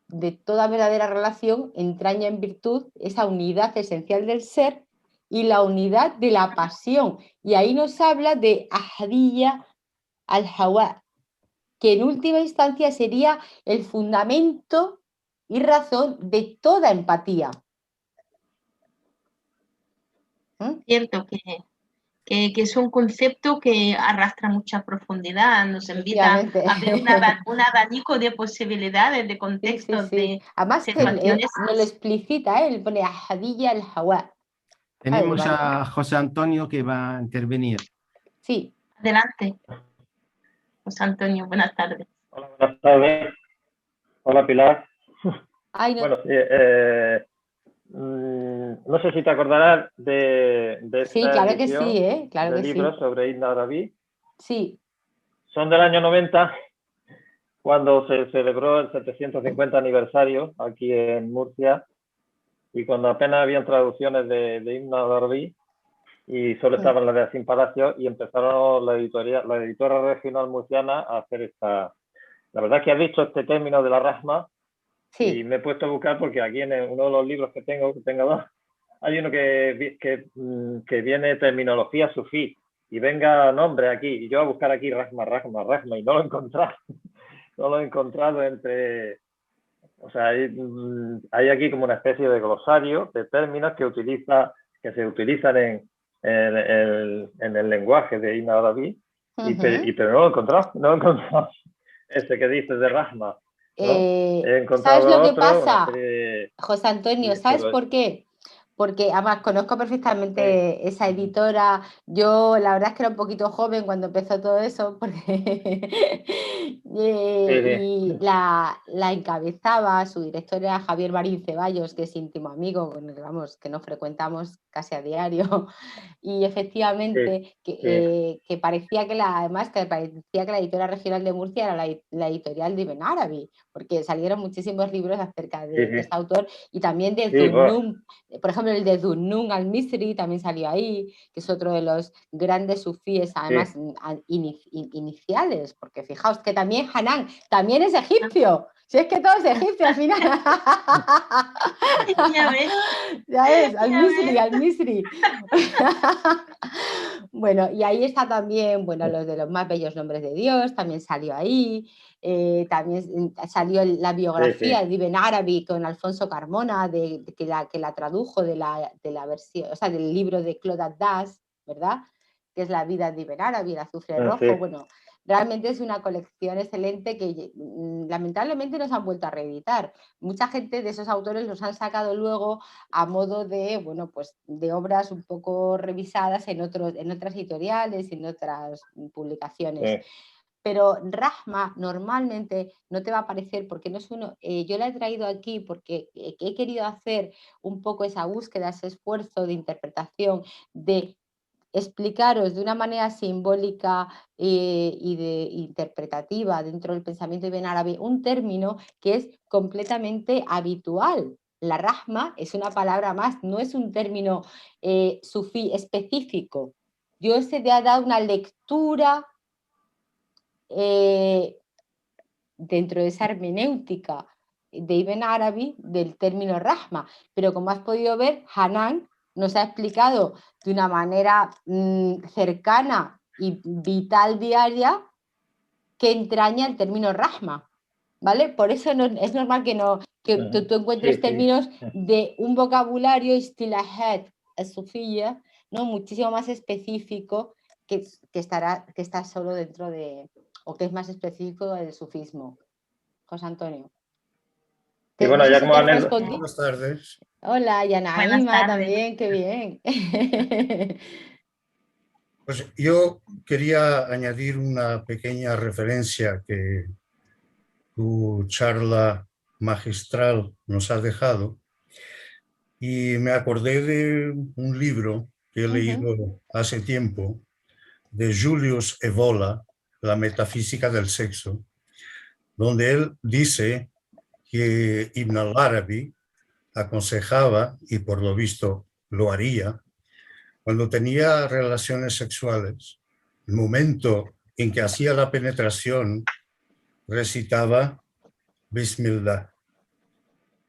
De toda verdadera relación entraña en virtud esa unidad esencial del ser y la unidad de la pasión. Y ahí nos habla de Ahadiyya al-Hawa, que en última instancia sería el fundamento y razón de toda empatía. Cierto que es un concepto que arrastra mucha profundidad, nos invita a ver un abanico de posibilidades, de contextos, de además situaciones. Que él no lo explicita, él pone Ahadiyya al-Hawa. Tenemos a José Antonio que va a intervenir. Sí. Adelante. José Antonio, buenas tardes. Hola, buenas tardes. Hola, Pilar. Ay, no. Bueno, no sé si te acordarás de sí, esta claro edición que sí, claro de que libros sí. sobre Ibn Arabi. Sí. Son del año 90, cuando se celebró el 750 aniversario aquí en Murcia y cuando apenas habían traducciones de Ibn Arabi y solo estaban las de Asín Palacio y empezaron la editora regional murciana a hacer esta... La verdad es que has dicho este término de la rahma. Sí. Y me he puesto a buscar porque aquí en uno de los libros que tengo dos, hay uno que viene terminología sufí y venga nombre aquí. Y yo a buscar aquí rahma y no lo he encontrado. No lo he encontrado entre... O sea, hay aquí como una especie de glosario de términos que se utilizan en el lenguaje de Ibn Arabi, pero no lo he encontrado. No he encontrado ese que dices de rahma. ¿No? ¿Sabes lo que pasa, José Antonio? ¿Sabes por qué? Porque además conozco perfectamente esa editora. Yo la verdad es que era un poquito joven cuando empezó todo eso, porque y la encabezaba, su director era Javier Marín Ceballos, que es íntimo amigo, con el que, vamos, que nos frecuentamos casi a diario. Y efectivamente que parecía que además que parecía que la editora regional de Murcia era la editorial de Ibn Arabi, porque salieron muchísimos libros acerca de este autor y también de Zunnun, por ejemplo el de Zunnun al-Misri también salió ahí, que es otro de los grandes sufíes además iniciales, porque fijaos que también Hanan también es egipcio. Si es que todo es egipcio al final. Ya ves. Ya ves, al-Misri. Bueno, y ahí está también, bueno, los de los más bellos nombres de Dios, también salió ahí. También salió la biografía de Ibn Arabi con Alfonso Carmona, que la tradujo de la versión, o sea, del libro de Claude Attas, ¿verdad? Que es la vida de Ibn Arabi, el azufre rojo. Bueno, realmente es una colección excelente que lamentablemente no se han vuelto a reeditar. Mucha gente de esos autores los han sacado luego a modo de, bueno, pues de obras un poco revisadas en otras editoriales, en otras publicaciones. Pero Rahma normalmente no te va a aparecer porque no es uno. Yo la he traído aquí porque he querido hacer un poco esa búsqueda, ese esfuerzo de interpretación, de explicaros de una manera simbólica y interpretativa dentro del pensamiento ibn árabe un término que es completamente habitual. La rahma es una palabra más, no es un término sufí específico. Yo se te ha dado una lectura dentro de esa hermenéutica de Ibn Arabi del término rahma, pero como has podido ver, Hanan nos ha explicado de una manera cercana y vital diaria que entraña el término rahma, ¿vale? Por eso es normal que tú encuentres términos de un vocabulario istilahat as-sufiyya, ¿no? Muchísimo más específico que está solo dentro de, o que es más específico del sufismo. José Antonio. Y bueno, no sé ya si como te han anécdota, respondido. Buenas tardes. Hola, Buenas Yanaíma tardes. también, qué bien. Pues yo quería añadir una pequeña referencia que tu charla magistral nos ha dejado y me acordé de un libro que he leído hace tiempo de Julius Evola, La metafísica del sexo, donde él dice que Ibn al-Arabi aconsejaba, y por lo visto lo haría, cuando tenía relaciones sexuales, el momento en que hacía la penetración, recitaba Bismillah.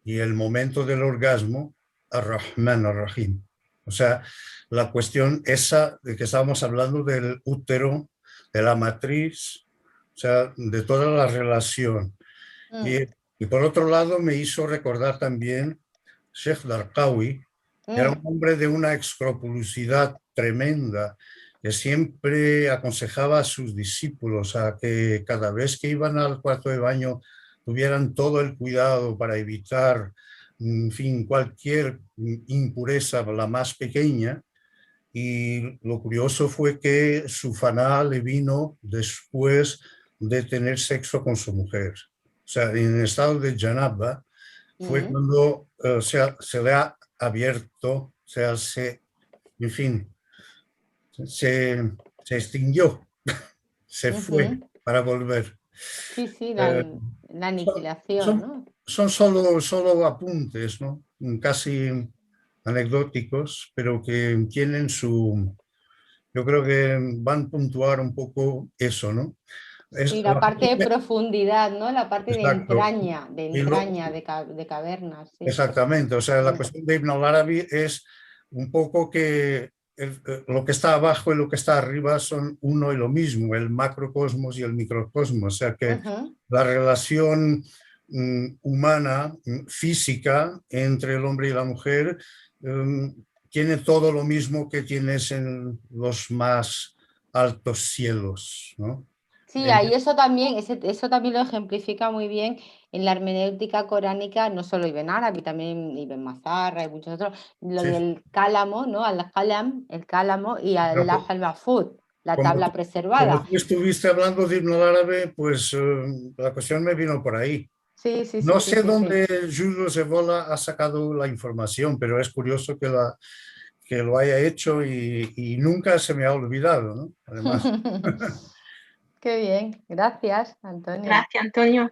Y el momento del orgasmo, Ar-Rahman Ar-Rahim. O sea, la cuestión esa de que estábamos hablando del útero, de la matriz, o sea, de toda la relación. Y por otro lado me hizo recordar también Sheikh Darqawi, que era un hombre de una escrupulosidad tremenda, que siempre aconsejaba a sus discípulos a que cada vez que iban al cuarto de baño tuvieran todo el cuidado para evitar, en fin, cualquier impureza, la más pequeña. Y lo curioso fue que su faná le vino después de tener sexo con su mujer. O sea, en el estado de Janaba fue cuando se le ha abierto, o sea, en fin, se extinguió, se fue para volver. Sí, sí, Eh, la son, aniquilación, son, ¿no? son solo apuntes, ¿no? Casi anecdóticos, pero que tienen yo creo que van a puntuar un poco eso, ¿no? Sí, la parte de profundidad, ¿no? La parte Exacto. de Y lo, entraña, de cavernas, sí. Exactamente, o sea, la cuestión de Ibn al-Arabi es un poco que lo que está abajo y lo que está arriba son uno y lo mismo, el macrocosmos y el microcosmos, o sea que la relación humana, física, entre el hombre y la mujer, tiene todo lo mismo que tienes en los más altos cielos, ¿no? Sí, ahí eso también lo ejemplifica muy bien en la hermenéutica coránica, no solo Ibn Arabi, también Ibn Mazarra y muchos otros, lo Sí, del cálamo, ¿no? Al-Qalam, el cálamo y al pero Lawh al-Mahfuz, la como, tabla como preservada. tú estuviste hablando de Ibn al-Árabe, pues la cuestión me vino por ahí. Sí, sí, sí, No sí, sé sí, sí. dónde Julius Evola ha sacado la información, pero es curioso que lo haya hecho y nunca se me ha olvidado, ¿no? Además. Qué bien, gracias, Antonio. Gracias, Antonio.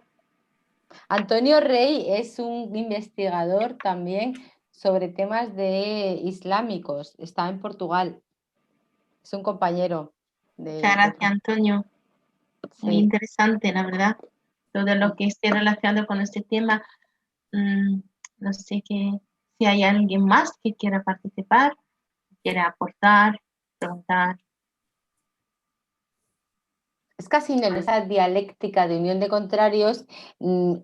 Antonio Rey es un investigador también sobre temas islámicos. Está en Portugal. Es un compañero Muchas gracias, Antonio. Muy Sí. interesante, la verdad. Todo lo que esté relacionado con este tema. No sé si hay alguien más que quiera participar, quiera aportar, preguntar. Es casi esa dialéctica de unión de contrarios,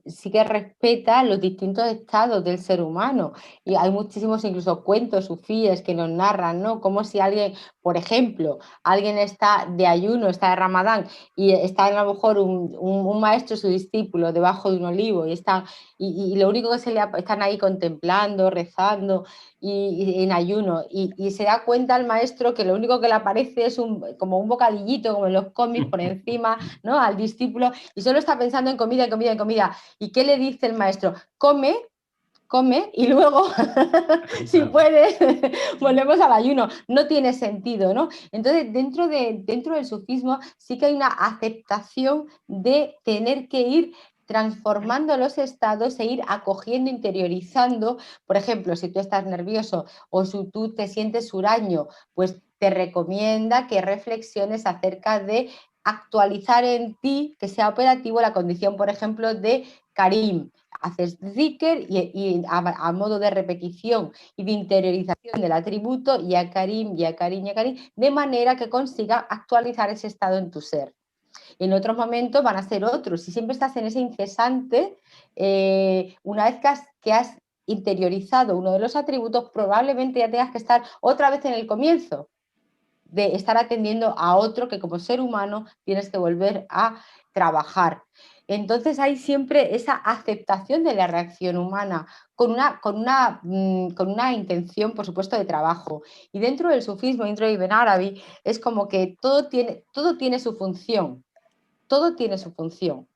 sí que respeta los distintos estados del ser humano. Y hay muchísimos incluso cuentos sufíes que nos narran, ¿no? Como si alguien, por ejemplo, alguien está de ayuno, está de Ramadán, y está a lo mejor un maestro y su discípulo debajo de un olivo, y lo único que están ahí contemplando, rezando, y en ayuno, y se da cuenta el maestro que lo único que le aparece es como un bocadillito, como en los cómics, por encima, ¿no? Al discípulo, y solo está pensando en comida, en comida, en comida. ¿Y qué le dice el maestro? Come y luego, si puedes, volvemos al ayuno. No tiene sentido, ¿no? Entonces, dentro del sufismo sí que hay una aceptación de tener que ir transformando los estados e ir acogiendo, interiorizando. Por ejemplo, si tú estás nervioso o si tú te sientes huraño, pues te recomienda que reflexiones acerca de actualizar en ti, que sea operativo la condición, por ejemplo, de Karim. Haces zikr y a modo de repetición y de interiorización del atributo, ya Karim, ya Karim, ya Karim, de manera que consiga actualizar ese estado en tu ser. En otros momentos van a ser otros. Si siempre estás en ese incesante, una vez que has interiorizado uno de los atributos, probablemente ya tengas que estar otra vez en el comienzo, de estar atendiendo a otro que como ser humano tienes que volver a trabajar. Entonces hay siempre esa aceptación de la reacción humana con una intención, por supuesto, de trabajo. Y dentro del sufismo, dentro de Ibn Arabi, es como que todo tiene su función, todo tiene su función.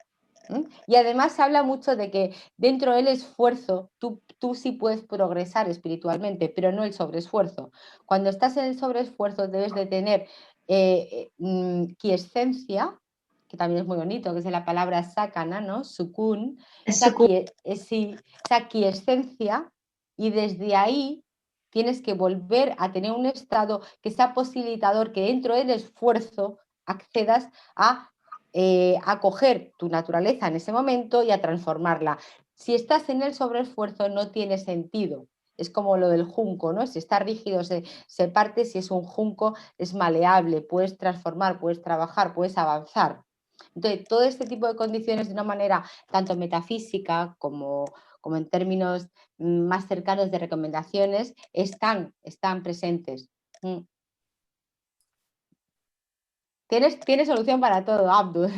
Y además se habla mucho de que dentro del esfuerzo tú sí puedes progresar espiritualmente, pero no el sobreesfuerzo. Cuando estás en el sobreesfuerzo debes de tener quiescencia, que también es muy bonito, que es de la palabra sakana, ¿no? Sukun, esa quiescencia, y desde ahí tienes que volver a tener un estado que sea posibilitador, que dentro del esfuerzo accedas a coger tu naturaleza en ese momento y a transformarla. Si estás en el sobreesfuerzo no tiene sentido. Es como lo del junco, ¿no? Si está rígido se parte, si es un junco es maleable, puedes transformar, puedes trabajar, puedes avanzar. Entonces, todo este tipo de condiciones de una manera tanto metafísica como en términos más cercanos de recomendaciones están presentes. Tienes solución para todo, Abdul.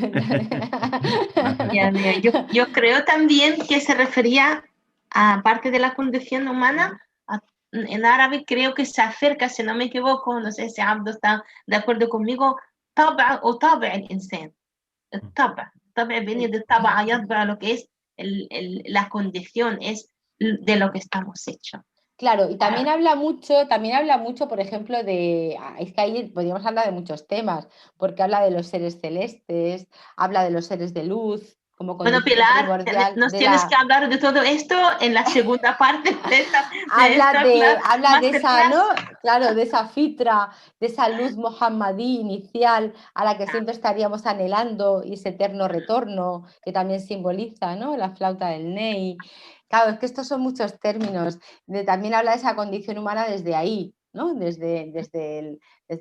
Yo creo también que se refería a parte de la condición humana. En árabe creo que se acerca, si no me equivoco, no sé si Abdul está de acuerdo conmigo, طبع o طبع الإنسان. الطبع viene de طبع يطبع, lo que es la condición, es de lo que estamos hechos. Claro, y también habla mucho, por ejemplo, es que ahí podríamos hablar de muchos temas, porque habla de los seres celestes, habla de los seres de luz, como Bueno, condición Pilar, primordial nos de tienes que hablar de todo esto en la segunda parte de esta habla de esa, masterclass. ¿no? Claro, de esa fitra, de esa luz mohammadí inicial a la que siempre estaríamos anhelando, y ese eterno retorno que también simboliza, ¿no? La flauta del Ney. Claro, es que estos son muchos términos. También habla de esa condición humana desde ahí, ¿no? Desde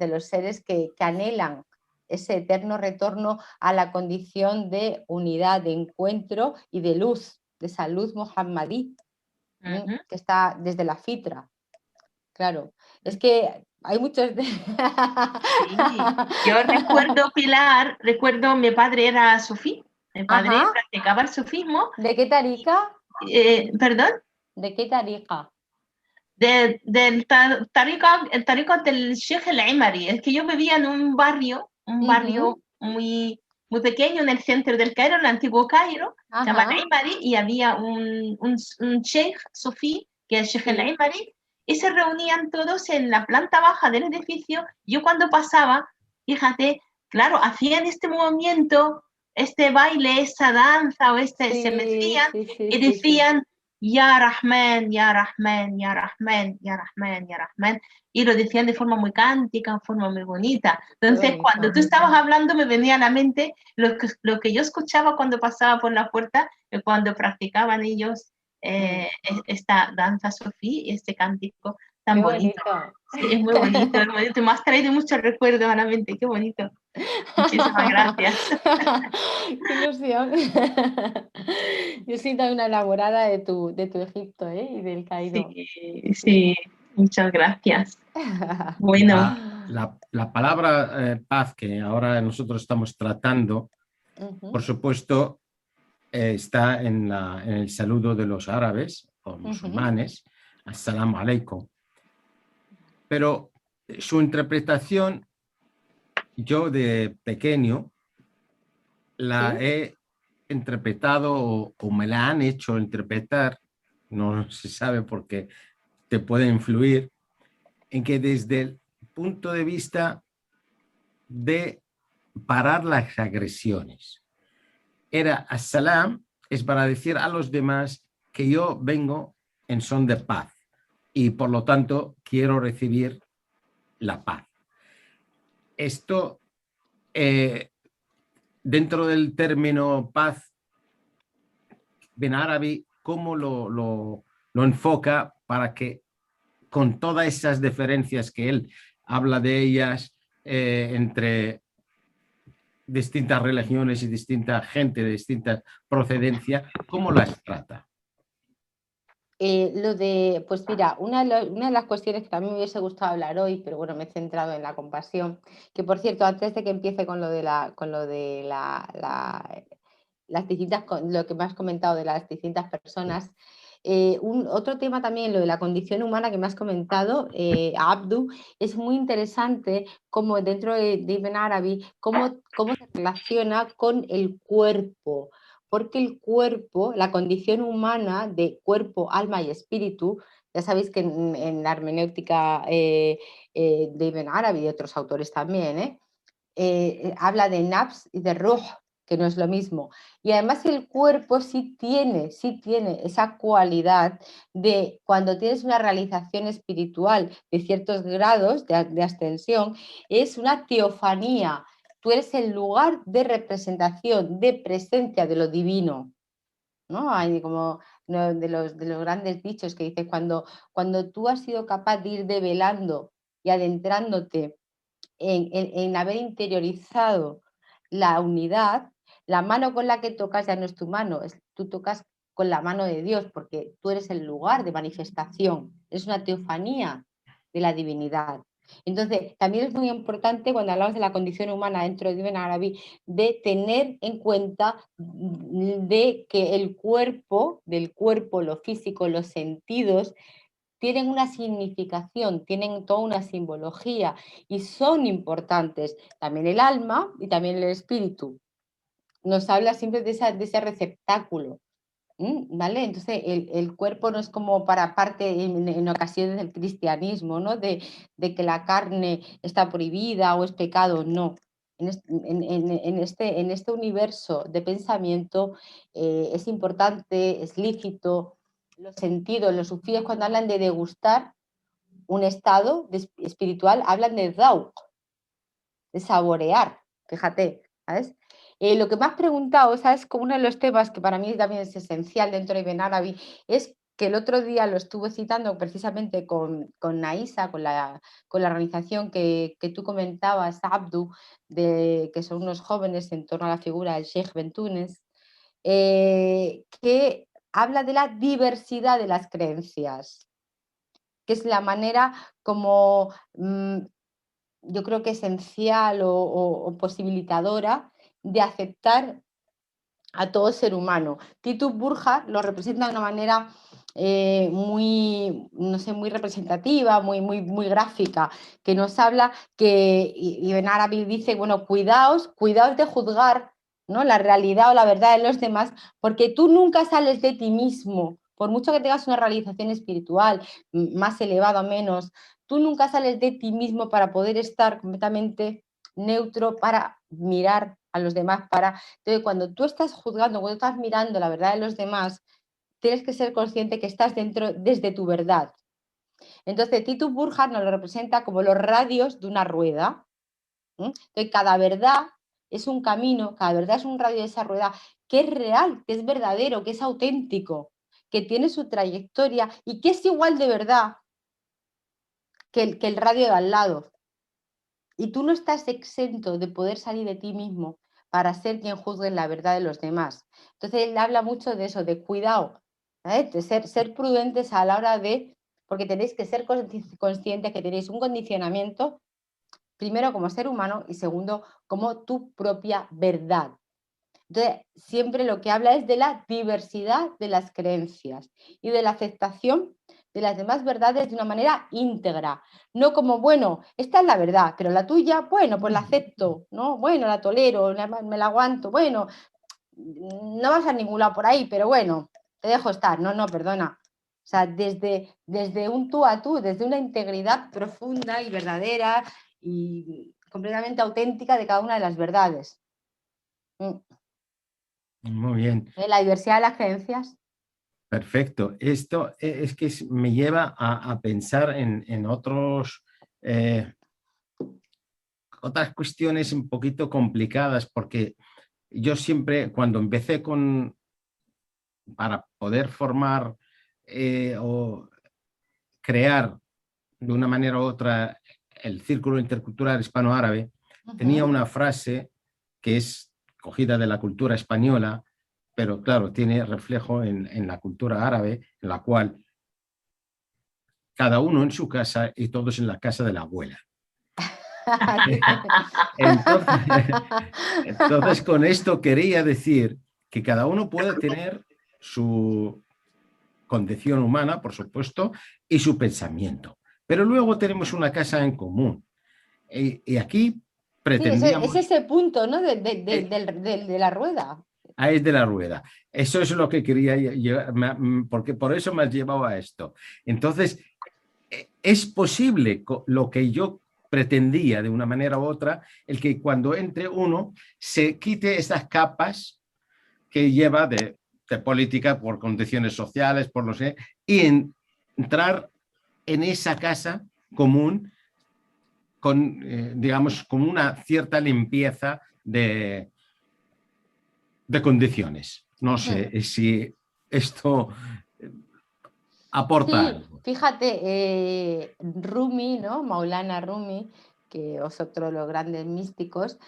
los seres que anhelan ese eterno retorno a la condición de unidad, de encuentro y de luz, de esa luz mohammadí, que está desde la fitra. Claro, es que hay muchos... Sí. Yo recuerdo, Pilar, mi padre era sufí, mi padre practicaba el sufismo. ¿De qué tariqa? ¿Perdón? ¿De qué tariqa? Del tariqa del Sheikh el-Imari. Es que yo vivía en un barrio muy, muy pequeño en el centro del Cairo, en el antiguo Cairo, se llama el-Imari, y había un sheikh sufí, que es el Sheikh el-Imari, y se reunían todos en la planta baja del edificio. Yo cuando pasaba, fíjate, claro, hacían este movimiento, este baile, esta danza, se mecían y decían, Ya Rahman, Ya Rahman, Ya Rahman, Ya Rahman, Ya Rahman, y lo decían de forma muy cántica, de forma muy bonita. Entonces, cuando tú estabas hablando, me venía a la mente lo que yo escuchaba cuando pasaba por la puerta, cuando practicaban ellos esta danza sufí, este cántico tan bonito. Sí, es muy bonito, es bonito. Me has traído muchos recuerdos a la mente, qué bonito. Muchísimas gracias. Qué ilusión. Yo soy también una enamorada de tu Egipto, y del Cairo. Sí, muchas gracias. Bueno. La palabra paz que ahora nosotros estamos tratando, por supuesto, está en el saludo de los árabes o musulmanes, Assalamu alaikum. Pero su interpretación, yo de pequeño la he interpretado o me la han hecho interpretar, no se sabe por qué te puede influir, en que desde el punto de vista de parar las agresiones. Era as-salam, es para decir a los demás que yo vengo en son de paz y por lo tanto quiero recibir la paz. Esto, dentro del término paz, Ibn Arabi, ¿cómo lo enfoca para que con todas esas diferencias que él habla de ellas entre distintas religiones y distinta gente de distinta procedencia, ¿cómo las trata? Pues mira, una de las cuestiones que también me hubiese gustado hablar hoy, pero bueno, me he centrado en la compasión, que por cierto, antes de que empiece con lo de lo que me has comentado de las distintas personas. Otro tema también, lo de la condición humana que me has comentado, Abdu, es muy interesante como dentro de Ibn Arabi, cómo se relaciona con el cuerpo, porque el cuerpo, la condición humana de cuerpo, alma y espíritu, ya sabéis que en la hermenéutica de Ibn Arabi y de otros autores también, habla de nafs y de ruh, que no es lo mismo. Y además el cuerpo sí tiene esa cualidad de cuando tienes una realización espiritual de ciertos grados de ascensión, es una teofanía. Tú eres el lugar de representación, de presencia de lo divino, ¿no? Hay como uno de los grandes dichos que dice, cuando tú has sido capaz de ir develando y adentrándote en haber interiorizado la unidad, la mano con la que tocas ya no es tu mano, tú tocas con la mano de Dios, porque tú eres el lugar de manifestación, es una teofanía de la divinidad. Entonces, también es muy importante cuando hablamos de la condición humana dentro de Ibn Arabi, de tener en cuenta de que el cuerpo, lo físico, los sentidos, tienen una significación, tienen toda una simbología y son importantes. También el alma y también el espíritu. Nos habla siempre de ese receptáculo, ¿vale? Entonces el cuerpo no es como para parte en ocasiones del cristianismo, ¿no? De que la carne está prohibida o es pecado, no. En este universo de pensamiento es importante, es lícito. Los sentidos, los sufíes cuando hablan de degustar un estado espiritual, hablan de dhauq, de saborear, fíjate, ¿sabes? Lo que me has preguntado, ¿sabes? Como uno de los temas que para mí también es esencial dentro de Ibn Arabi, es que el otro día lo estuve citando precisamente con Naisa, con la organización que tú comentabas, Abdu, que son unos jóvenes en torno a la figura del Sheikh Bentunes, que habla de la diversidad de las creencias, que es la manera como yo creo que esencial o posibilitadora de aceptar a todo ser humano. Tito Burja lo representa de una manera muy, no sé, muy representativa, muy gráfica, que nos habla que Ibn Arabi dice, bueno, cuidaos de juzgar, ¿no?, la realidad o la verdad de los demás, porque tú nunca sales de ti mismo, por mucho que tengas una realización espiritual más elevada o menos, tú nunca sales de ti mismo para poder estar completamente neutro, para mirar a los demás, entonces cuando tú estás juzgando, cuando estás mirando la verdad de los demás, tienes que ser consciente que estás dentro desde tu verdad. Entonces Tito Burja nos lo representa como los radios de una rueda. Entonces cada verdad es un camino, cada verdad es un radio de esa rueda que es real, que es verdadero, que es auténtico, que tiene su trayectoria y que es igual de verdad que el radio de al lado. Y tú no estás exento de poder salir de ti mismo para ser quien juzgue la verdad de los demás. Entonces él habla mucho de eso, de cuidado, ¿sabes? De ser prudentes a la hora porque tenéis que ser conscientes que tenéis un condicionamiento, primero como ser humano y segundo como tu propia verdad. Entonces siempre lo que habla es de la diversidad de las creencias y de la aceptación de las demás verdades de una manera íntegra, no como, bueno, esta es la verdad, pero la tuya, bueno, pues la acepto, ¿no? Bueno, la tolero, me la aguanto, bueno, no vas a ningún lado por ahí, pero bueno, te dejo estar, no, perdona. O sea, desde un tú a tú, desde una integridad profunda y verdadera y completamente auténtica de cada una de las verdades. Muy bien. La diversidad de las creencias. Perfecto. Esto es que me lleva a pensar en otras cuestiones un poquito complicadas, porque yo siempre, cuando empecé para poder formar o crear de una manera u otra el Círculo Intercultural Hispano-Árabe, tenía una frase que es cogida de la cultura española, pero claro, tiene reflejo en la cultura árabe, en la cual cada uno en su casa y todos en la casa de la abuela. Entonces, con esto quería decir que cada uno puede tener su condición humana, por supuesto, y su pensamiento. Pero luego tenemos una casa en común. Y aquí pretendíamos... Sí, es ese punto, ¿no? de la rueda. Es de la rueda. Eso es lo que quería llevar, porque por eso me has llevado a esto. Entonces, es posible lo que yo pretendía de una manera u otra, el que cuando entre uno se quite esas capas que lleva de política por condiciones sociales, por no sé, y entrar en esa casa común con, digamos, con una cierta limpieza de condiciones. No sé si esto aporta algo. Fíjate, Rumi, ¿no? Maulana Rumi, que es otro de los grandes místicos,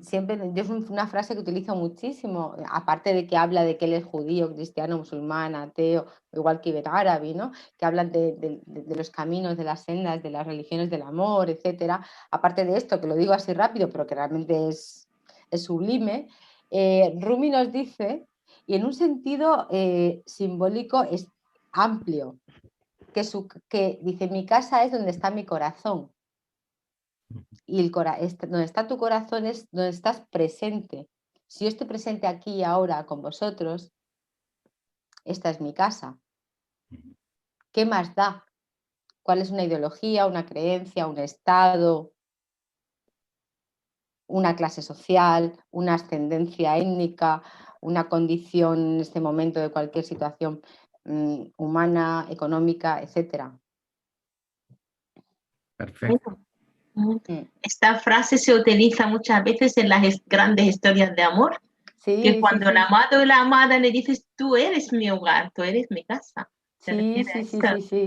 siempre, yo es una frase que utilizo muchísimo, aparte de que habla de que él es judío, cristiano, musulmán, ateo, igual que Ibn Arabi, ¿no? Que hablan de los caminos, de las sendas, de las religiones del amor, etcétera. Aparte de esto, que lo digo así rápido, pero que realmente es sublime, Rumi nos dice, y en un sentido simbólico es amplio, que dice, mi casa es donde está mi corazón. Y donde está tu corazón es donde estás presente. Si yo estoy presente aquí y ahora con vosotros, esta es mi casa. ¿Qué más da? ¿Cuál es una ideología, una creencia, un estado, una clase social, una ascendencia étnica, una condición en este momento de cualquier situación humana, económica, etcétera? Perfecto. Esta frase se utiliza muchas veces en las grandes historias de amor, que cuando el amado o la amada le dices, tú eres mi hogar, tú eres mi casa. Sí.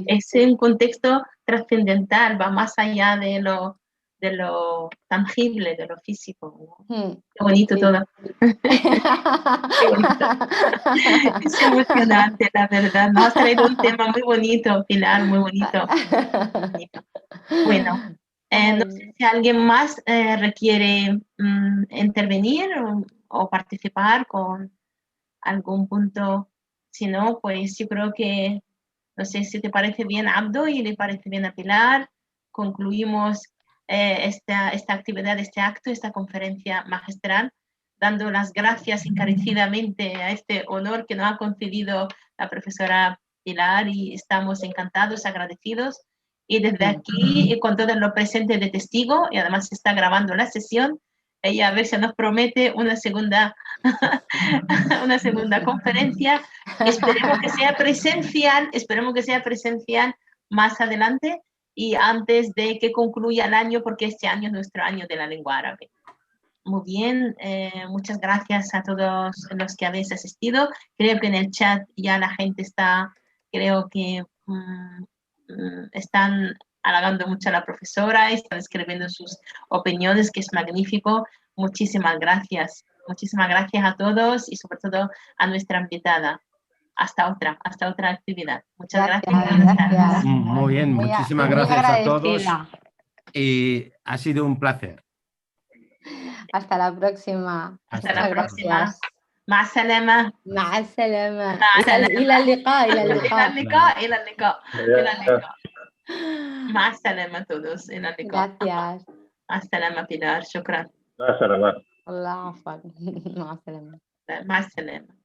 Es un contexto trascendental, va más allá de lo tangible, de lo físico. Qué bonito todo. Qué bonito. Es emocionante, la verdad. Nos has traído un tema muy bonito, Pilar, muy bonito. Bueno, no sé si alguien más requiere intervenir o participar con algún punto. Si no, pues yo creo que, no sé si te parece bien, Abdo, y le parece bien a Pilar, concluimos esta actividad, este acto, esta conferencia magistral, dando las gracias encarecidamente a este honor que nos ha concedido la profesora Pilar, y estamos encantados, agradecidos. Y desde aquí, con todo lo presente de testigo, y además se está grabando la sesión, ella a ver si nos promete una segunda conferencia. Esperemos que sea presencial más adelante y antes de que concluya el año, porque este año es nuestro año de la lengua árabe. Muy bien, muchas gracias a todos los que habéis asistido. Creo que en el chat ya la gente está, creo que están halagando mucho a la profesora, están escribiendo sus opiniones, que es magnífico. Muchísimas gracias a todos y sobre todo a nuestra invitada. Hasta otra actividad. Muchas gracias. Muy bien, muchísimas gracias a todos y ha sido un placer. Hasta la próxima. Hasta la próxima. مع السلامة. مع السلامة. إلى اللقاء. مع السلامة a todos. إلى اللقاء. Gracias. مع السلامة Pilar. شكرا. مع السلامة. الله عفوا. مع السلامة. مع السلامة.